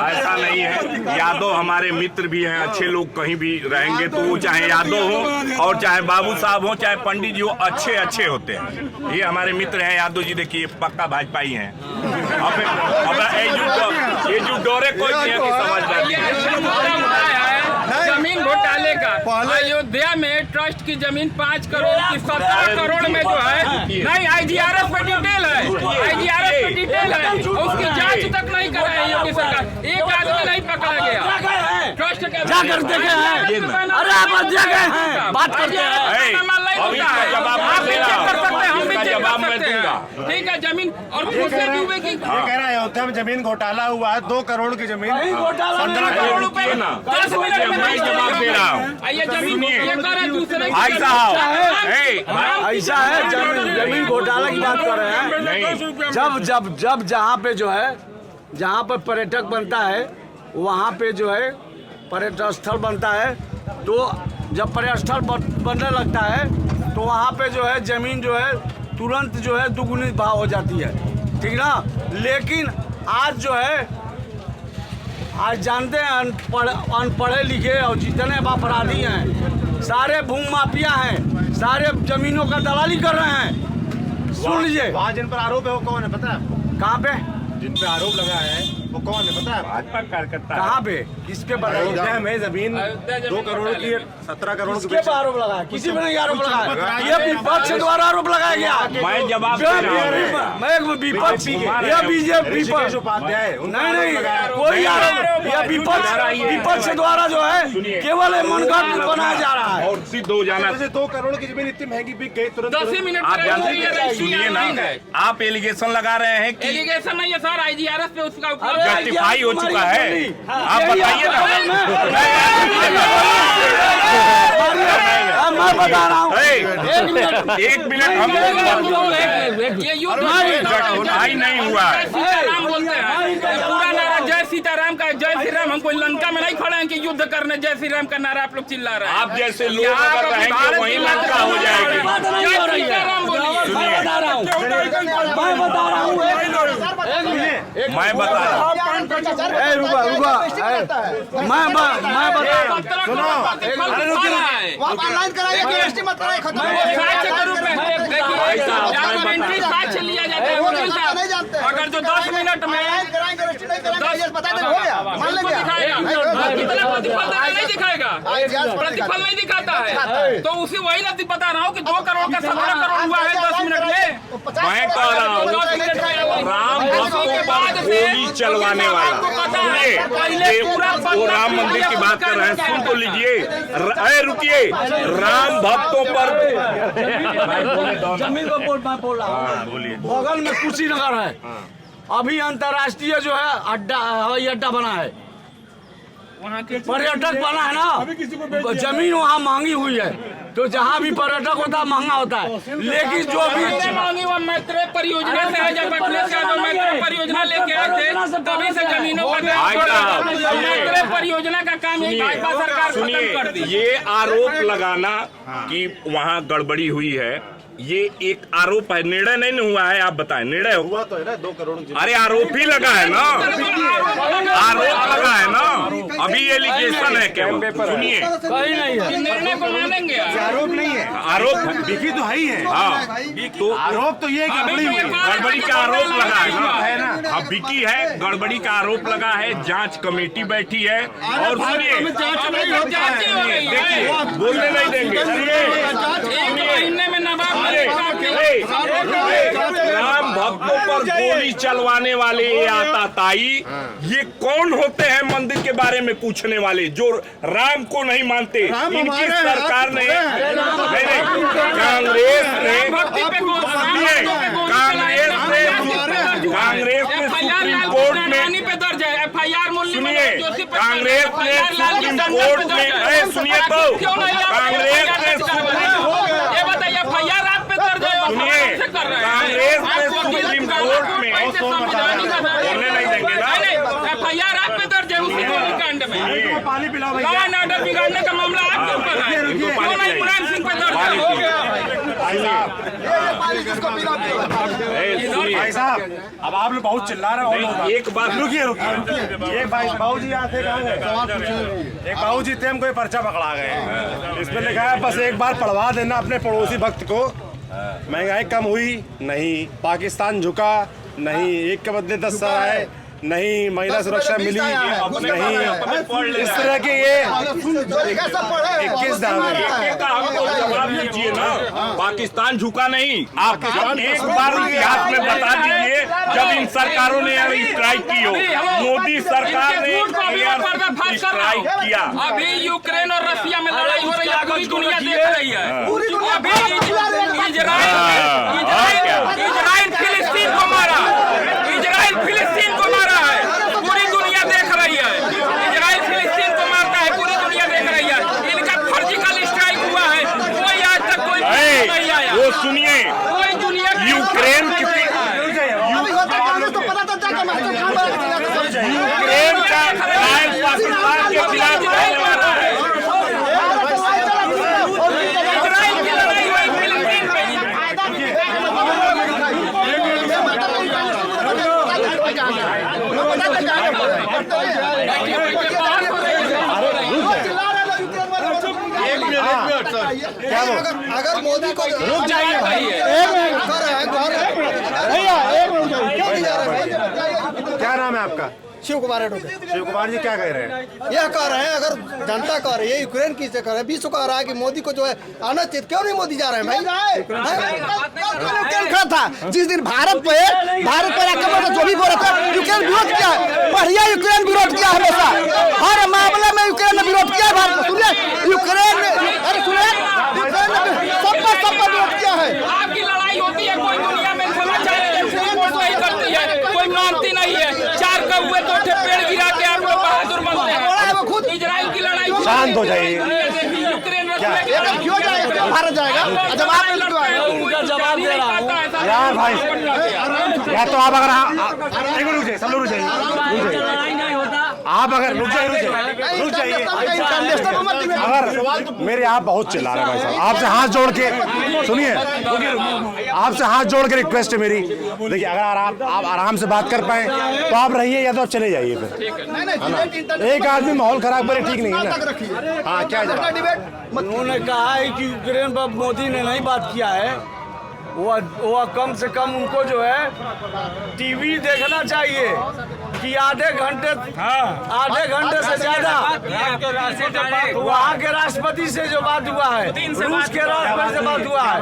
ऐसा नहीं है। यादव हमारे मित्र भी हैं, अच्छे लोग कहीं भी रहेंगे तो वो चाहे यादव हो और चाहे बाबू साहब हो चाहे पंडित जी हो, अच्छे अच्छे होते हैं। ये हमारे मित्र हैं यादव जी, देखिए पक्का भाजपाई हैं। अब ये जो डोरे कोई समझदारी जमीन घोटाले का अयोध्या में ट्रस्ट की जमीन 5 करोड़ की 17 करोड़ में जो है नहीं, IGRS पे डिटेल है, IGRS पे डिटेल है, उसकी जांच तक नहीं करा है योगी सरकार। एक आदमी नहीं पकड़ा गया ट्रस्ट के जाकर देखे हैं। अरे आप जगह हैं, बात करते हैं। जवाब मैं दूंगा। ठीक है, जमीन और दूसरे डूबे की कह रहा है अयोध्या में जमीन घोटाला हुआ है, 2 करोड़ की जमीन 15 करोड़ रुपए 10 मिनट में मैं जवाब दे रहा हूँ। ये जमीन दूसरे ऐसा है जमीन घोटाला की बात कर रहे हैं। जब जहाँ पे जो है, जहाँ पर पर्यटक बनता है वहाँ पे जो है पर्यटक स्थल बनता है, तो जब पर्यटक स्थल बनने लगता है तो वहाँ पे जो है जमीन जो है तुरंत जो है दुगुनी भाव हो जाती है, ठीक ना। लेकिन आज जो है, आज जानते हैं अनपढ़े लिखे और जितने अपराधी हैं सारे भूमि माफिया हैं, सारे जमीनों का दलाली कर रहे हैं। सुन लीजिए, वहाँ जिन पर आरोप है वो कौन है पता है आपको? कहाँ पे जिन पे आरोप लगा है वो कौन है पता है? भाजपा कार्यकर्ता। कहाँ पे किसके पर अयोध्या में जमीन 2 करोड़ की 17 करोड़ की किसके पर आरोप लगा है? किसी पर नहीं आरोप लगा है, ये विपक्ष द्वारा आरोप लगाया गया। मैं जवाब दे रहा हूँ। मैं विपक्ष, ये बीजेपी पर उपाध्याय नहीं कोई आरोप, यह विपक्ष द्वारा जो है केवल मनगढ़ंत बनाया जा रहा है और सिद्ध हो जाना। 2 करोड़ की जमीन इतनी महंगी बिक गई तुरंत। 10 मिनट आप जानते हैं, सुनिए ना, आप एलिगेशन लगा रहे हैं कि एलिगेशन नहीं है सर, IGRS पे उसका जस्टिफाई हो चुका है। आप बताइए ना। मैं बता रहा हूँ, एक मिनट हम ये युद्ध जस्टिफाई नहीं हुआ है। सीताराम बोलते हैं, पूरा नारा जय सीताराम का, जय श्री राम। हम कोई लंका में नहीं खड़े हैं कि युद्ध करने जय श्री राम का नारा आप लोग चिल्ला रहे हैं। आप जैसे लोग अगर रहेंगे वहीं लंका हो जाएगी। जय सीताराम बोलिए। मैं बता रहा हूँ, मैं बता रहा हूँ। रुका मैं बता रहा हूँ। ऑनलाइन कराइए, GST मत कराइए, खत्म हो गया। साक्ष्य लिया जाता है। नहीं जानते। अगर जो 10 मिनट में कराएंगे, रजिस्ट्री नहीं कराएंगे, बता दें, हो गया, मान लेंगे। कितना प्रतिफल नहीं दिखाएगा, प्रतिफल नहीं दिखाता है, तो उसी वही ना बता रहा हूँ कि 2 करोड़ का 17 करोड़ हुआ है 10 मिनट में। मैं कह रहा हूँ राम भक्तों पर गोली चलवाने वाला, सुनिए, वो राम मंदिर की बात कर रहे हैं, सुन तो लीजिए। अरे रुकिए, राम भक्तों पर जमीन को बोल रहा हूँ। बगल में कुशीनगर है, अभी अंतर्राष्ट्रीय जो है अड्डा, हवाई अड्डा बना है, पर्यटक बना है ना, जमीन वहाँ महंगी हुई है, तो जहाँ भी पर्यटक होता है महंगा होता है। लेकिन जो भी महंगी वो मैत्रेय परियोजना से है, जब अखिलेश यादव मैत्रेय परियोजना लेके आए थे तभी से जमीनों का मैत्रेय परियोजना का काम यही भाजपा सरकार खत्म कर दी। ये आरोप लगाना कि वहाँ गड़बड़ी हुई है, ये एक आरोप है, निर्णय नहीं हुआ है। आप बताएं, निर्णय हुआ तो है ना 2 करोड़ की। अरे आरोप ही लगा है ना, आरोप लगा है ना, अभी एलिगेशन है क्या? सुनिए, कहीं नहीं है, निर्णय को मानेंगे। आरोप नहीं है, आरोप बिकी तो है ही है। हाँ, तो आरोप तो ये गड़बड़ी का आरोप लगा है ना, हाँ बिकी है, गड़बड़ी का आरोप लगा है, जांच कमेटी बैठी है। और सुनिए, देखिए बोलने नहीं देंगे। एक महीने में नवाब राम भक्तों पर गोली चलवाने वाले ये आताताई, ये कौन होते हैं मंदिर के बारे में पूछने वाले जो राम को नहीं मानते? इनकी सरकार ने कांग्रेस ने सुप्रीम कोर्ट में दर्ज है FIR सुनिए, कांग्रेस ने सुप्रीम कोर्ट में सुनिए तो कांग्रेस ने ये बताइए FIR आप पे दर्ज है? सुनिए, कांग्रेस ने सुप्रीम कोर्ट में बोलने नहीं देंगे ना। FIR आप पे दर्ज है उसी गोलीकांड में। लॉ एंड ऑर्डर बिगाड़ने का मामला आपके ऊपर है, क्यों नहीं इमरान सिंह पे दर्ज है? भाई साहब, अब आप लोग बहुत चिल्ला रहे हो। एक बात रुकिए एक भाई बाबू जी यहाँ थे, कहाँ गए? एक बाबू जी थे, हमको ये पर्चा पकड़ा गए। इस पे लिखा है बस एक बार पढ़वा देना अपने पड़ोसी भक्त को। महंगाई कम हुई नहीं, पाकिस्तान झुका नहीं, एक के बदले 10 सराय नहीं, महिला सुरक्षा मिली नहीं, इस तरह के ये 21 दावे। जवाब दीजिए ना, पाकिस्तान झुका नहीं। आप एक बार इतिहास में बता दीजिए जब इन सरकारों ने स्ट्राइक की हो। मोदी सरकार ने स्ट्राइक किया। अभी यूक्रेन और रशिया में लड़ाई हो रही है, पूरी दुनिया देख रही है। अभी इजराइल फिलिस्तीन को मारा, इजराइल फिलिस्तीन को मारा है, पूरी दुनिया देख रही है। इजराइल फिलिस्तीन को मारता है, पूरी दुनिया देख रही है। इनका सर्जिकल स्ट्राइक हुआ है, कोई आज तक कोई नहीं आया। वो सुनिए, कोई दुनिया यूक्रेन का ट्रायल पाकिस्तान के खिलाफ होने वाला है। इजराइल की लड़ाई हुई फिलिस्तीन पे। अगर मोदी को रुक जाइए भाई, क्या नाम है आपका? शिव कुमार शिव कुमार जी क्या कह रहे हैं? यह कह रहे हैं, अगर जनता कह रही है, यूक्रेन की से कह रहे हैं, विश्व कह रहा है कि मोदी को जो है आना चाहिए, क्यों नहीं मोदी जा रहे हैं भाई? यूक्रेन खड़ा था जिस दिन भारत पर आक्रमण जो भी बोला था, यूक्रेन विरोध किया है, बढ़िया यूक्रेन विरोध किया हमेशा, हर मामले में यूक्रेन ने विरोध किया। भारत सुनिए, यूक्रेन ने सबका विरोध किया है। आपकी लड़ाई होती है, कोई दुनिया में समाचार रिपोर्ट नहीं करती है, कोई मानती नहीं है। 4 कौवे तो पेड़ गिरा के आप लोग बहादुर बनते हैं। इजराइल की लड़ाई शांत हो जाइए। यूक्रेन क्यों जाएगा? भारत जाएगा जब आप उनका जवाब दे रहा हूँ यार भाई, या तो आप अगर रुक जाइए, सब लोग रुक जाइए, लड़ाई नहीं होता। आप अगर रुक जाइए अगर मेरे आप बहुत चिल्ला रहे हैं भाई साहब, आपसे हाथ जोड़ के सुनिए, आपसे हाथ जोड़ के रिक्वेस्ट है मेरी। देखिए, अगर आप आराम से बात कर पाए तो आप रहिए, या तो आप चले जाइए फिर, है ना? एक आदमी माहौल खराब करे ठीक नहीं है ना। हाँ, क्या जवाब? उन्होंने कहा है कि यूक्रेन पर मोदी ने नहीं बात किया है। वो कम से कम उनको जो है टीवी देखना चाहिए कि आधे घंटे से ज्यादा वहाँ के राष्ट्रपति से जो बात हुआ है, रूस के राष्ट्रपति से बात हुआ है।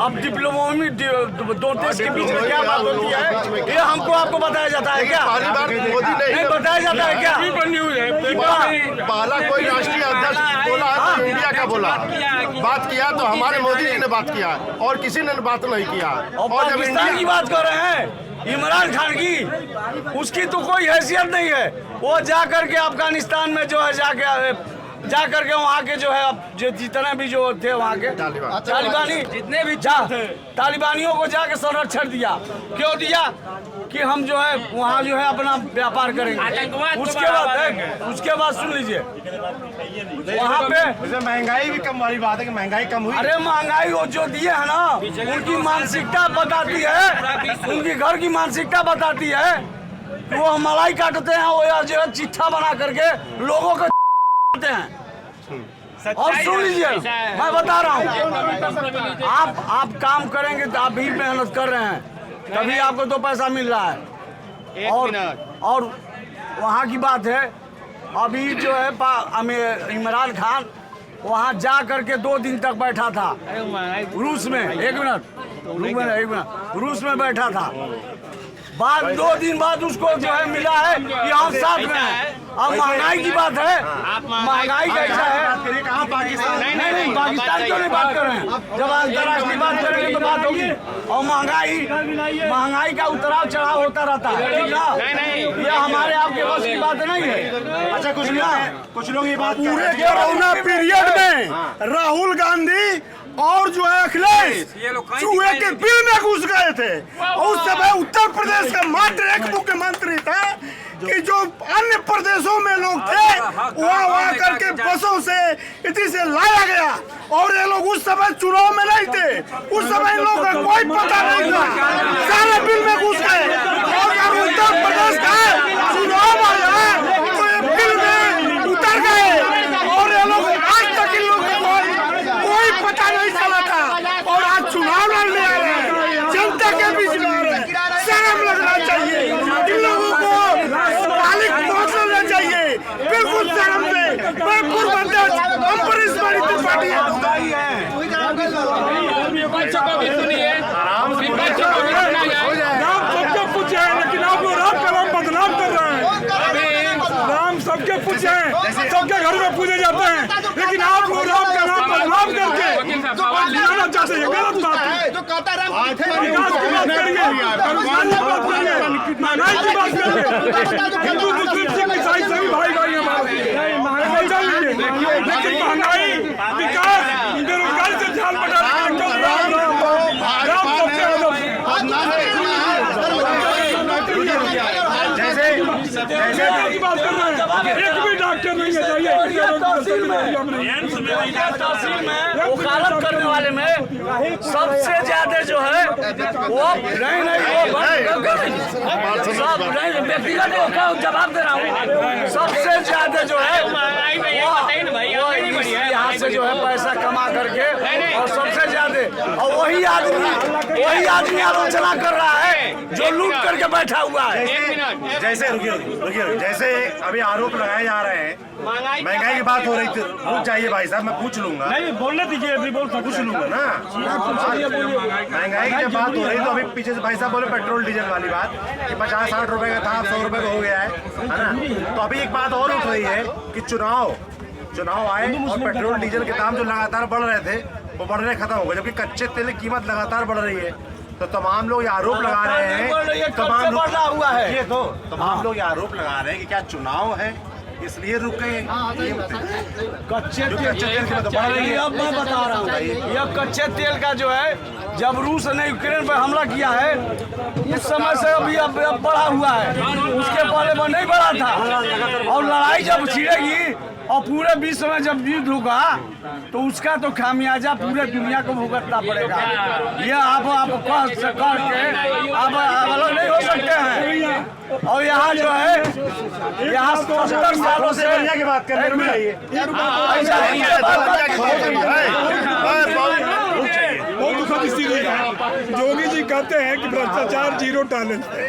अब डिप्लोमेसी दो देश के बीच में क्या बात होती है, ये हमको आपको बताया जाता है क्या? नहीं बताया जाता है क्या? पहला कोई राष्ट्रीय अध्यक्ष बोला तो इंडिया का बोला, बात किया तो हमारे मोदी जी ने बात किया और किसी ने बात नहीं किया। और पाकिस्तान की बात कर रहे हैं, इमरान खान की, उसकी तो कोई हैसियत नहीं है। वो जा करके अफगानिस्तान में जो है जा करके वहाँ के जो है जो जितने भी जो थे वहाँ के तालिबानी जितने भी तालिबानियों को जाके संरक्षण दिया। क्यों दिया? कि हम जो है वहाँ जो है अपना व्यापार करेंगे। उसके बाद सुन लीजिए, वहाँ पे महंगाई भी कम वाली बात है कि महंगाई कम हुई। अरे महंगाई वो जो दिए है ना, उनकी मानसिकता बताती है, उनकी घर की मानसिकता बताती है कि वो मलाई काटते हैं, वो जो है चिट्ठा बना करके लोगों को हैं। और सुन लीजिए, मैं बता रहा हूँ, आप काम करेंगे तो आप भी मेहनत कर रहे हैं, तभी आपको 2 पैसा मिल रहा है। और वहाँ की बात है, अभी जो है इमरान खान वहाँ जा करके 2 दिन तक बैठा था रूस में। 1 मिनट, रूस में बैठा था। बाद 2 दिन बाद उसको जो है मिला है कि हम साथ में हैं। अब महंगाई की बात है, महंगाई कैसा है? कहाँ पाकिस्तान? नहीं पाकिस्तान क्यों नहीं बात कर रहे हैं? जब अंतर्राष्ट्रीय बात करेंगे तो बात होगी। और महंगाई का उतराव चढ़ाव होता रहता है, ठीक ना? ये हमारे आपके बस की बात नहीं है। अच्छा, कुछ लोग ये बात पूरे कोरोना पीरियड में राहुल गांधी और जो है अखिलेश चूहे के बिल में घुस गए थे। उस समय उत्तर प्रदेश का मात्र एक मुख्यमंत्री था कि जो अन्य प्रदेशों में लोग थे वहाँ करके बसों से इसी से लाया गया। और ये लोग उस समय चुनाव में नहीं थे, उस समय इन लोगों का कोई पता नहीं था, सारे बिल में घुस गए। और अगर उत्तर प्रदेश का चुनाव आया तो ये बिल में उतर गए। और ये लोग आज तक इन लोगों को कोई पता नहीं चला था। और आज चुनाव लड़ने आ रहे हैं, जनता के बीच में आ रहे हैं। शर्म लगना चाहिए इन लोगों को, मालिक पहुंचना चाहिए बिल्कुल शर्म से। मैं पूर्व अध्यक्ष अम्बरीश त्रिपाठी विपक्ष को भी सुनिए, विपक्ष को भी सुनिए। राम सबके पूछे हैं, लेकिन आप लोग राम का नाम बदनाम कर रहे हैं। राम सबके पूछे हैं, सबके घर में पूजे जाते हैं, लेकिन आप लोग राम का नाम बदनाम करके बुलाना चाहते हैं। गलत बात है। जो कहता है विकास की बात करेंगे, रोजगार की बात करेंगे, महंगाई की बात करेंगे। हिंदू मुस्लिम सिख ईसाई सभी भाई भाई हमारे, लेकिन महंगाई, विकास, बेरोजगारी से जान बचाने के लिए राम सबसे बात कर रहे हैं। एक भी डॉक्टर नहीं है, तहसील में वकालत करने वाले में सबसे ज्यादा जो है वो नहीं व्यक्तिगत जवाब दे रहा हूँ। सबसे ज्यादा जो है वो यहाँ से जो है पैसा कमा करके, और सबसे ज्यादा और वही आदमी आलोचना कर रहा है जो लूट करके बैठा हुआ है। जैसे रुकिए, जैसे अभी आरोप लगाए जा रहे हैं, महंगाई की बात हो रही थी। रुक जाइए भाई साहब, मैं पूछ लूंगा। नहीं बोलने दीजिए, अभी पूछ लूंगा ना। महंगाई की जब बात हो रही तो अभी पीछे से भाई साहब बोले पेट्रोल डीजल वाली बात कि 50-60 रुपए का था, 100 रुपए का हो गया है ना। तो अभी एक बात और उठ रही है कि चुनाव आए और पेट्रोल डीजल के दाम जो लगातार बढ़ रहे थे वो बढ़ने खत्म हो गए, जबकि कच्चे तेल की कीमत लगातार बढ़ रही है। तो तमाम लोग ये आरोप लगा रहे हैं, तमाम लोग ये आरोप लगा रहे हैं कि क्या चुनाव है इसलिए रुक गए कच्चे तेल की बढ़ रही है। अब मैं बता रहा हूँ, यह कच्चे तेल का जो है जब रूस ने यूक्रेन पर हमला किया है उस समय से अभी अब बढ़ा हुआ है, उसके पहले वो नहीं बढ़ा था। और लड़ाई जब छिड़ेगी और पूरे विश्व में जब युद्ध होगा तो उसका तो खामियाजा पूरे दुनिया को भुगतना पड़ेगा। ये आप कह के आप अलग नहीं हो सकते हैं। और यहाँ जो है यहाँ 70 सालों से की बात कर रहे बहुत दुखद स्थिति है। योगी जी कहते हैं कि भ्रष्टाचार जीरो टॉलरेंस है।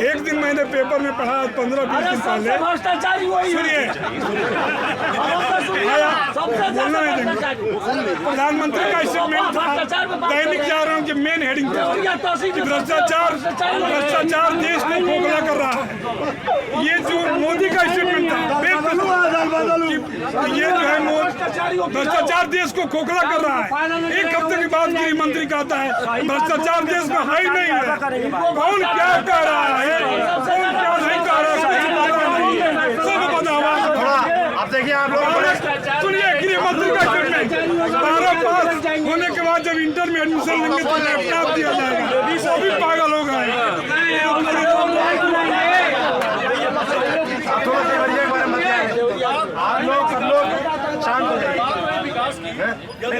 एक दिन मैंने पेपर में पढ़ा 15-20 दिन पहले, सुनिए बोलना नहीं देंगे, प्रधानमंत्री का स्टेटमेंट था, दैनिक जागरण के मेन हेडिंग था कि भ्रष्टाचार देश में खोखला कर रहा है। ये जो मोदी का स्टेटमेंट था ये जो है भ्रष्टाचार देश को खोखला कर रहा है। एक हफ्ते के बाद गृह मंत्री कहता है भ्रष्टाचार देश में है ही नहीं है। कौन क्या कह रहा है, कौन क्या नहीं कह रहा है, सब पता हुआ। थोड़ा अब देखिए आप लोग सुनिए, गृह मंत्री का स्टेटमेंट 12 पास होने के बाद जब इंटर में एडमिशन लेंगे तो लैपटॉप दिया जाएगा। सभी पागल हो गए। आप लोग सब लोग शांत हो जाइए।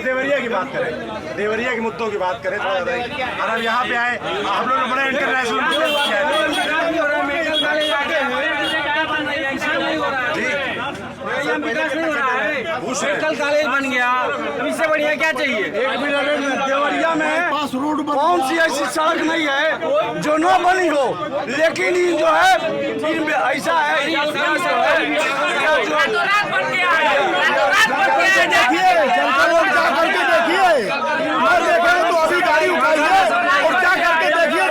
देवरिया की बात करें, देवरिया के मुद्दों की बात करें थोड़ा ज़्यादा। और अब यहाँ पे आए हम लोग बड़ा इंटरनेशनल मेडिकल कॉलेज बन गया, इससे बढ़िया क्या चाहिए? एक मिनट, देवरिया में कौन सी ऐसी सड़क नहीं है जो न बनी हो, लेकिन जो है ऐसा है देखिए जनता लोग जा करके देखिए, मैं देख रहा हूँ तो अभी गाड़ी आइए और क्या करके देखिए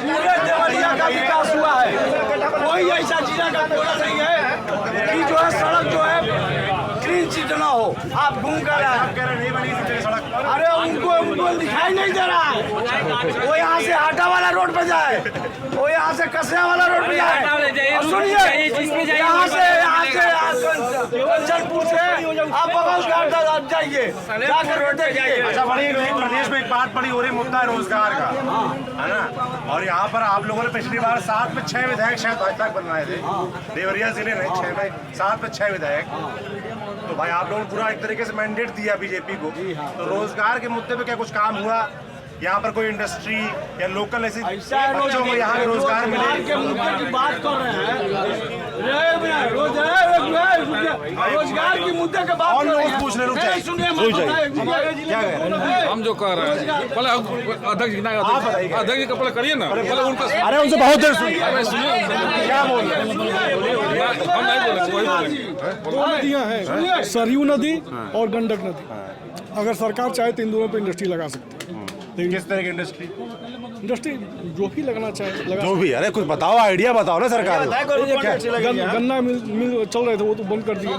पूरे देवरिया का विकास हुआ है। कोई ऐसा जिला का कोना नहीं है कि जो है सड़क जो है क्लीन चिट ना हो। आप घूम कर अरे उनको दिखाई नहीं दे रहा है। वो यहाँ से हाटा वाला रोड पे जाए, वो यहाँ से कसया वाला रोड पे जाए। सुनिए, यहाँ से कंचनपुर से आप बगल घाट जाइए, जाकर रोड देखिए। अच्छा, बड़ी प्रदेश में एक बात बड़ी हो रही, मुद्दा है रोजगार का, है ना। और यहाँ पर आप लोगों ने पिछली बार 7 में 6 विधायक शायद आज तक बनवाए थे, देवरिया जिले ने 7 में 6 विधायक। तो भाई आप लोगों ने पूरा एक तरीके से मैंडेट दिया बीजेपी को, तो रोजगार के मुद्दे पे क्या कुछ काम हुआ? यहाँ पर कोई इंडस्ट्री या लोकल ऐसी बच्चों को यहाँ रोजगार मिले के मुद्दे की बात कर रहे हैं, रोजगार की मुद्दे के बात और लोग पूछ रहे हम जो कह रहे हैं पहले अध्यक्ष अध्यक्ष का पहले करिए ना, पहले उनका। अरे उनसे बहुत देर सुनिए, क्या बोल रहे हैं? हम नहीं बोले, दो नदियाँ हैं, सरयू नदी और गंडक नदी। अगर सरकार चाहे तो इन दोनों पे इंडस्ट्री लगा सकती है। किस तरह की इंडस्ट्री जो भी लगना चाहे लगा। जो भी, अरे कुछ बताओ, आइडिया बताओ ना सरकार को। गन्ना मिल चल रहे थे, वो तो बंद कर दिया।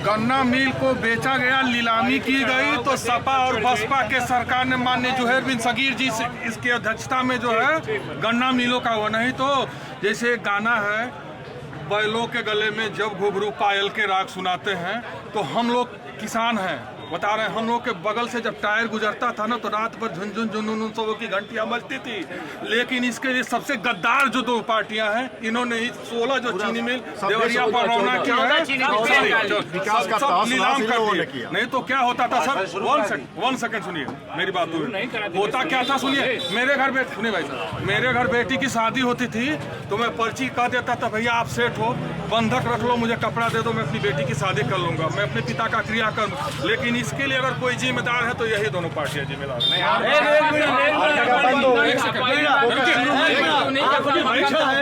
गन्ना मिल को बेचा गया, नीलामी की गई, तो सपा और बसपा के सरकार ने माननीय जुहैर बिन सगीर जी से इसकी अध्यक्षता में जो है गन्ना मिलों का हुआ। नहीं तो जैसे गाना है, बैलों के गले में जब घुघरू पायल के राग सुनाते हैं, तो हम लोग किसान हैं, बता रहे हैं, हम लोग के बगल से जब टायर गुजरता था ना, तो रात भर झुनझुन झुनझुन सौ की घंटियां बजती थी। लेकिन इसके लिए सबसे गद्दार जो 2 पार्टियां हैं, इन्होंने 16 जो चीनी मिल देवरिया पर रौना किया है, सब नीलाम कर दिए। नहीं तो क्या होता था सर, 1 सेकंड सुनिए मेरी बात। होता क्या था सुनिए, मेरे घर बेटी, सुनिए भाई साहब, मेरे घर बेटी की शादी होती थी तो मैं पर्ची कह देता था, भैया आप सेठ हो, बंधक रख लो, मुझे कपड़ा दे दो, मैं अपनी बेटी की शादी कर लूंगा, मैं अपने पिता का क्रिया कर। लेकिन इसके लिए अगर कोई जिम्मेदार है तो यही दोनों पार्टियां जिम्मेदार हैं।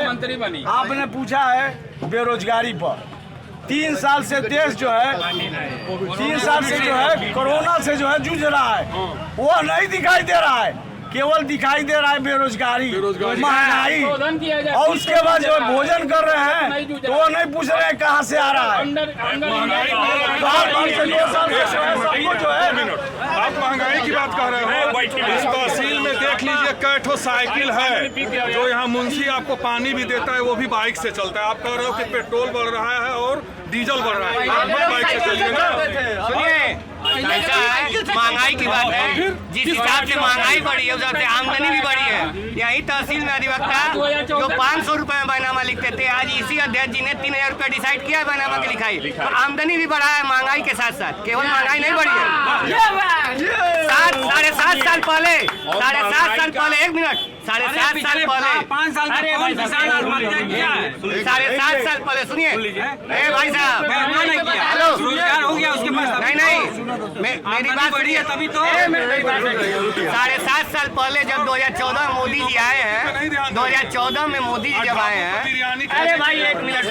मंत्री बनी, आपने पूछा है बेरोजगारी पर। 3 साल से देश जो है 3 साल से जो है कोरोना से जो है जूझ रहा है, वो नहीं दिखाई दे रहा है, केवल दिखाई दे रहा है बेरोजगारी, महंगाई। और उसके बाद जो भोजन कर रहे हैं तो वो नहीं पूछ रहे हैं कहाँ से आ रहा है। जो है आप महंगाई की बात कर रहे हो, इस तहसील में देख लीजिए कैठो साइकिल है, जो यहाँ मुंशी आपको पानी भी देता है, वो भी बाइक से चलता है। आप कह रहे हो कि पेट्रोल बढ़ रहा है और डीजल बढ़ रहा है, आप बाइक से चलिए ना। सुनिए, महंगाई की बात है, जिस हिसाब से महंगाई बढ़ी है उस हिसाब से आमदनी भी बढ़ी है। यही तहसील में अधिवक्ता जो 500 रुपए में बैनामा लिखते थे, आज इसी अध्यक्ष जी ने 3000 रुपए डिसाइड किया है बैनामा की लिखाई। तो आमदनी भी बढ़ा है महंगाई के साथ साथ, केवल महंगाई नहीं बढ़ी है। 7.5 साल पहले 7.5 साल पहले 1 मिनट 7.5 साल पहले 5 साल पहले 7.5 साल पहले सुनिए भाई साहब, हेलो हो गया उसके पास नहीं मेरी बात सुनिए तभी तो। 7.5 साल पहले जब 2014 मोदी जी आए हैं, 2014 में मोदी जी जब आए हैं, अरे भाई 1 मिनट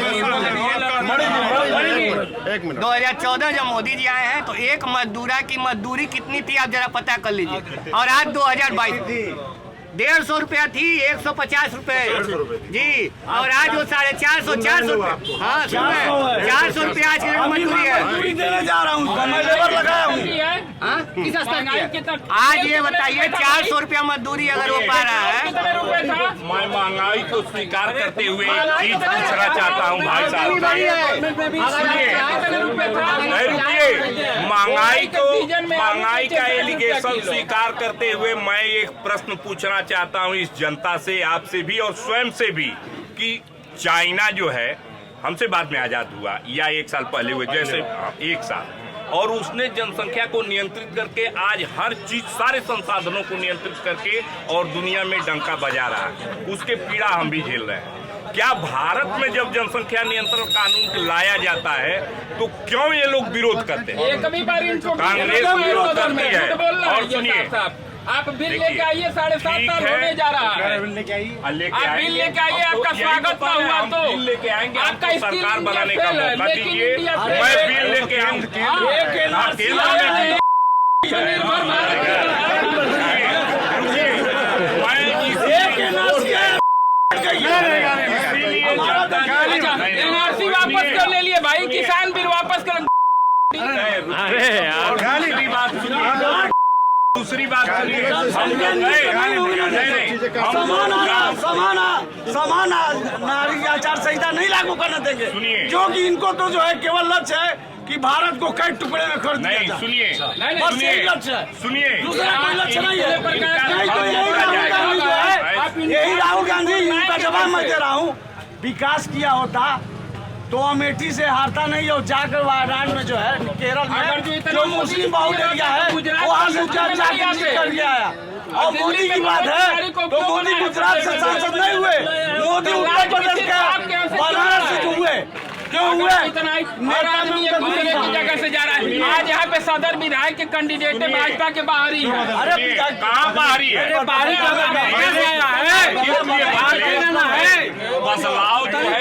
2014 जब मोदी जी आए हैं तो एक मजदूरा की मजदूरी कितनी थी आप जरा पता कर लीजिए, और आज 2022 150 रुपया थी, 150 रुपए जी, और आज वो 450 400 रुपए। हाँ 400 रुपया आज की मजदूरी है। देने जा रहा हूँ, मैं लेबर लगाया हूँ। आज ये बताइए 400 रुपया मजदूरी अगर वो पा रहा है। मैं महंगाई को स्वीकार करते हुए चीज पूछना चाहता हूँ भाई साहब, महंगाई का एलिगेशन स्वीकार करते हुए मैं एक प्रश्न पूछना चाहता हूं इस जनता से, आपसे भी और स्वयं से भी, कि चाइना जो है हमसे बाद में आजाद हुआ या 1 साल पहले हुए, जैसे 1 साल, और उसने जनसंख्या को नियंत्रित करके आज हर चीज सारे संसाधनों को नियंत्रित करके और दुनिया में डंका बजा रहा है, उसके पीड़ा हम भी झेल रहे हैं। क्या भारत में जब जनसंख्या नियंत्रण कानून लाया जाता है तो क्यों ये लोग विरोध करते हैं? कांग्रेस विरोध करती है। और सुनिए, आप बिल लेके आइए, 7.5 साल होने जा रहा है। बिल लेके आइए, आप बिल लेके आइए, आपका स्वागत ना हुआ तो बिल लेके आएंगे, आपका आपको सरकार बनाने का मौका दीजिए। इंडिया मैं बिल लेके आऊँ, NRC वापस कर ले लिए भाई, किसान बिल वापस कर। अरे यार दूसरी बात समान नागरिक आचार संहिता नहीं लागू करने देंगे, क्योंकि इनको तो जो है केवल लक्ष्य है कि भारत को कई टुकड़े में कर दिया नहीं, जाए। सुनिए, बस यही लक्ष्य है, सुनिए, दूसरा कोई लक्ष्य नहीं है। नहीं तो यही राहुल गांधी जो है, यही राहुल गांधी, इनका जवाब मैं दे रहा हूँ। विकास किया होता तो अमेठी से हारता नहीं, और जाकर वायनाड में जो है केरल में जो मुस्लिम बाहुल एरिया है वहाँ से जाकर कर गया है। और मोदी की बात है तो मोदी गुजरात से सांसद नहीं हुए, मोदी उत्तर प्रदेश के बनारस से हुए। क्यों हुए? हर आदमी एक दूसरे की जगह से जा रहा है। आज यहाँ पे सदर विधायक के कैंडिडेट है भाजपा के बाहरी है। अरे कहाँ बाहरी है? बाहरी बदलाव जो है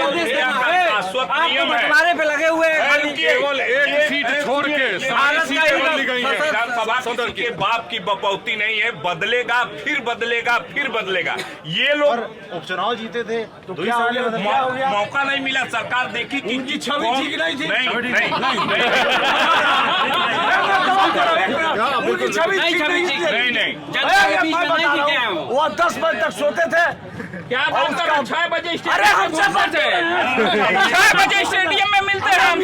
शाश्वत नियम है, पे लगे हुए केवल एक सीट छोड़ के सारी सीटें बदली गई हैं। विधानसभा किसी के बाप की बपौती नहीं है, बदलेगा फिर बदलेगा फिर बदलेगा। ये लोग उपचुनाव जीते थे तो क्या हो गया? मौका नहीं मिला, सरकार देखी कि उनकी छवि ठीक नहीं थी। उनकी छवि ठीक नहीं थी। मैं बता रहा हूँ, वो 10 बजे तक सोते थे। क्या बात कर रहे हैं? 6 बजे अरे हम सब बचे 6 बजे स्टेडियम में मिलते हैं हम।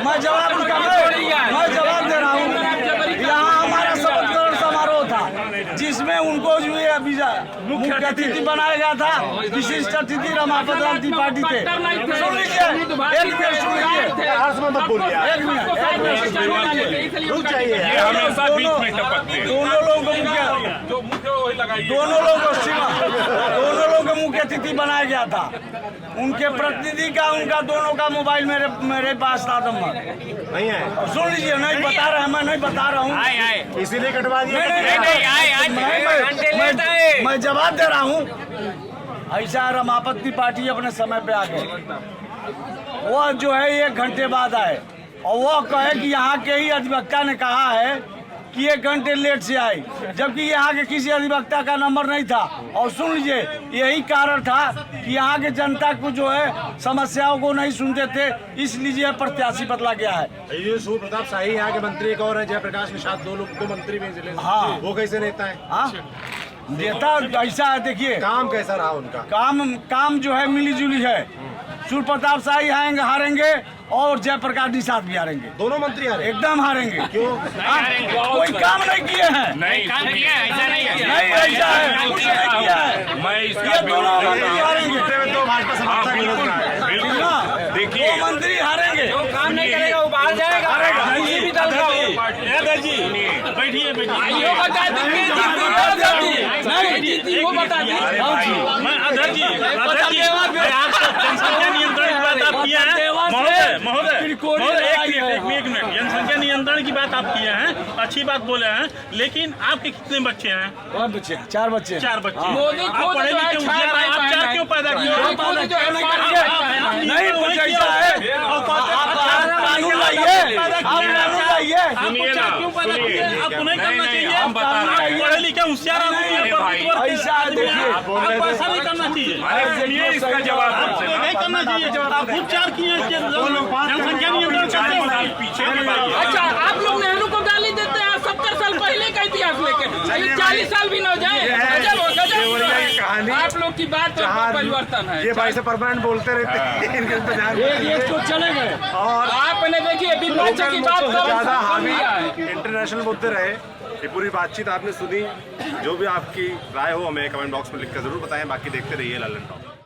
मैं जवाब दे रहा हूँ। यहाँ हमारा शपथ ग्रहण समारोह था, जिसमें उनको जो है मुख्य अतिथि बनाया गया था। विशिष्ट अतिथि रमापत राम त्रिपाठी थे। सुन लीजिए, एक मिनट सुन लीजिए, एक मिनट रुक जाइए। ये हमेशा बीच में टपकते हैं। दोनों लोगों को मुख्य अतिथि बनाया गया था। उनके प्रतिनिधि का, उनका दोनों का मोबाइल मेरे पास था नंबर नहीं है। सुन लीजिए, नहीं बता रहे, मैं नहीं बता रहा हूँ। इसीलिए कटवा दिया। मैं जवाब दे रहा हूँ। ऐसा रमापत त्रिपाठी अपने समय पे आ गए, वो जो है 1 घंटे बाद आए, और वो कहे कि यहाँ के ही अधिवक्ता ने कहा है कि 1 घंटे लेट से आई, जबकि यहाँ के किसी अधिवक्ता का नंबर नहीं था। और सुन लीजिए, यही कारण था कि यहाँ के जनता को जो है समस्याओं को नहीं सुनते थे, इसलिए प्रत्याशी बदला गया है। ये सूर्य प्रताप शाही यहाँ के मंत्री एक और है, जयप्रकाश निषाद, 2 मंत्री भी जिले से। हाँ। वो कैसे नेता है? हाँ, नेता ऐसा है, देखिए काम कैसा रहा उनका? काम जो है मिली जुली है। सूर्य प्रताप शाही हारेंगे और जयप्रकाश निषाद भी हारेंगे। दोनों मंत्री हारे? एकदम हारेंगे। क्यों? कोई काम नहीं किए हैं। नहीं काम किया है, ऐसा नहीं है। नहीं ऐसा है, कुछ नहीं किया है। मैं ये इसका दोनों मंत्री हारेंगे। तो भाजपा समर्थक बिल्कुल हाँ, देखिए, 2 मंत्री हारेंगे। काम नहीं करेगा वो बाहर जाएगा। किसी भी दल का हो। बैठिए ये बता दीजिए, नहीं वो बता दीजिए। जनसंख्या नियंत्रण की बात आप किए हैं महोदय, एक मिनट, जनसंख्या नियंत्रण की बात आप किए हैं, अच्छी बात बोले हैं, लेकिन आपके कितने बच्चे हैं? 4 बच्चे। 4 बच्चे। मोदी खुद पढ़े लिखे होशियार हैं, आप 4 क्यों पैदा किए? नहीं कुछ ऐसा है, आप कानून लाइए, आप कानून लाइए। सुनिए ना, सुनिए, आपको नहीं करना चाहिए। आप कानून लाइए। पढ़े लिखे होशियार ऐसा है, देखिए, आपको ऐसा नहीं करना चाहिए। अरे सुनिए इसका जवाब आपको नहीं करना चाहिए। आप खुद 4 किए, जनसंख्या नियंत्रण करते हैं। पीछे की बात। अच्छा, आप लोग नेहरू को गाली देते हैं 70 साल पहले का इतिहास लेके, 40 साल भी न हो जाए। गजब। आप लोग की बात में परिवर्तन है। ये भाई से परमानेंट बोलते रहते हैं, इनके इंतजार ये तो चले गए। और आपने देखिए विपक्ष की बात ज्यादा हावी है। इंटरनेशनल मुद्दे रहे। ये पूरी बातचीत आपने सुनी। जो भी आपकी राय हो हमें कमेंट बॉक्स में लिखकर जरूर बताएं। बाकी देखते रहिए लालन टॉक।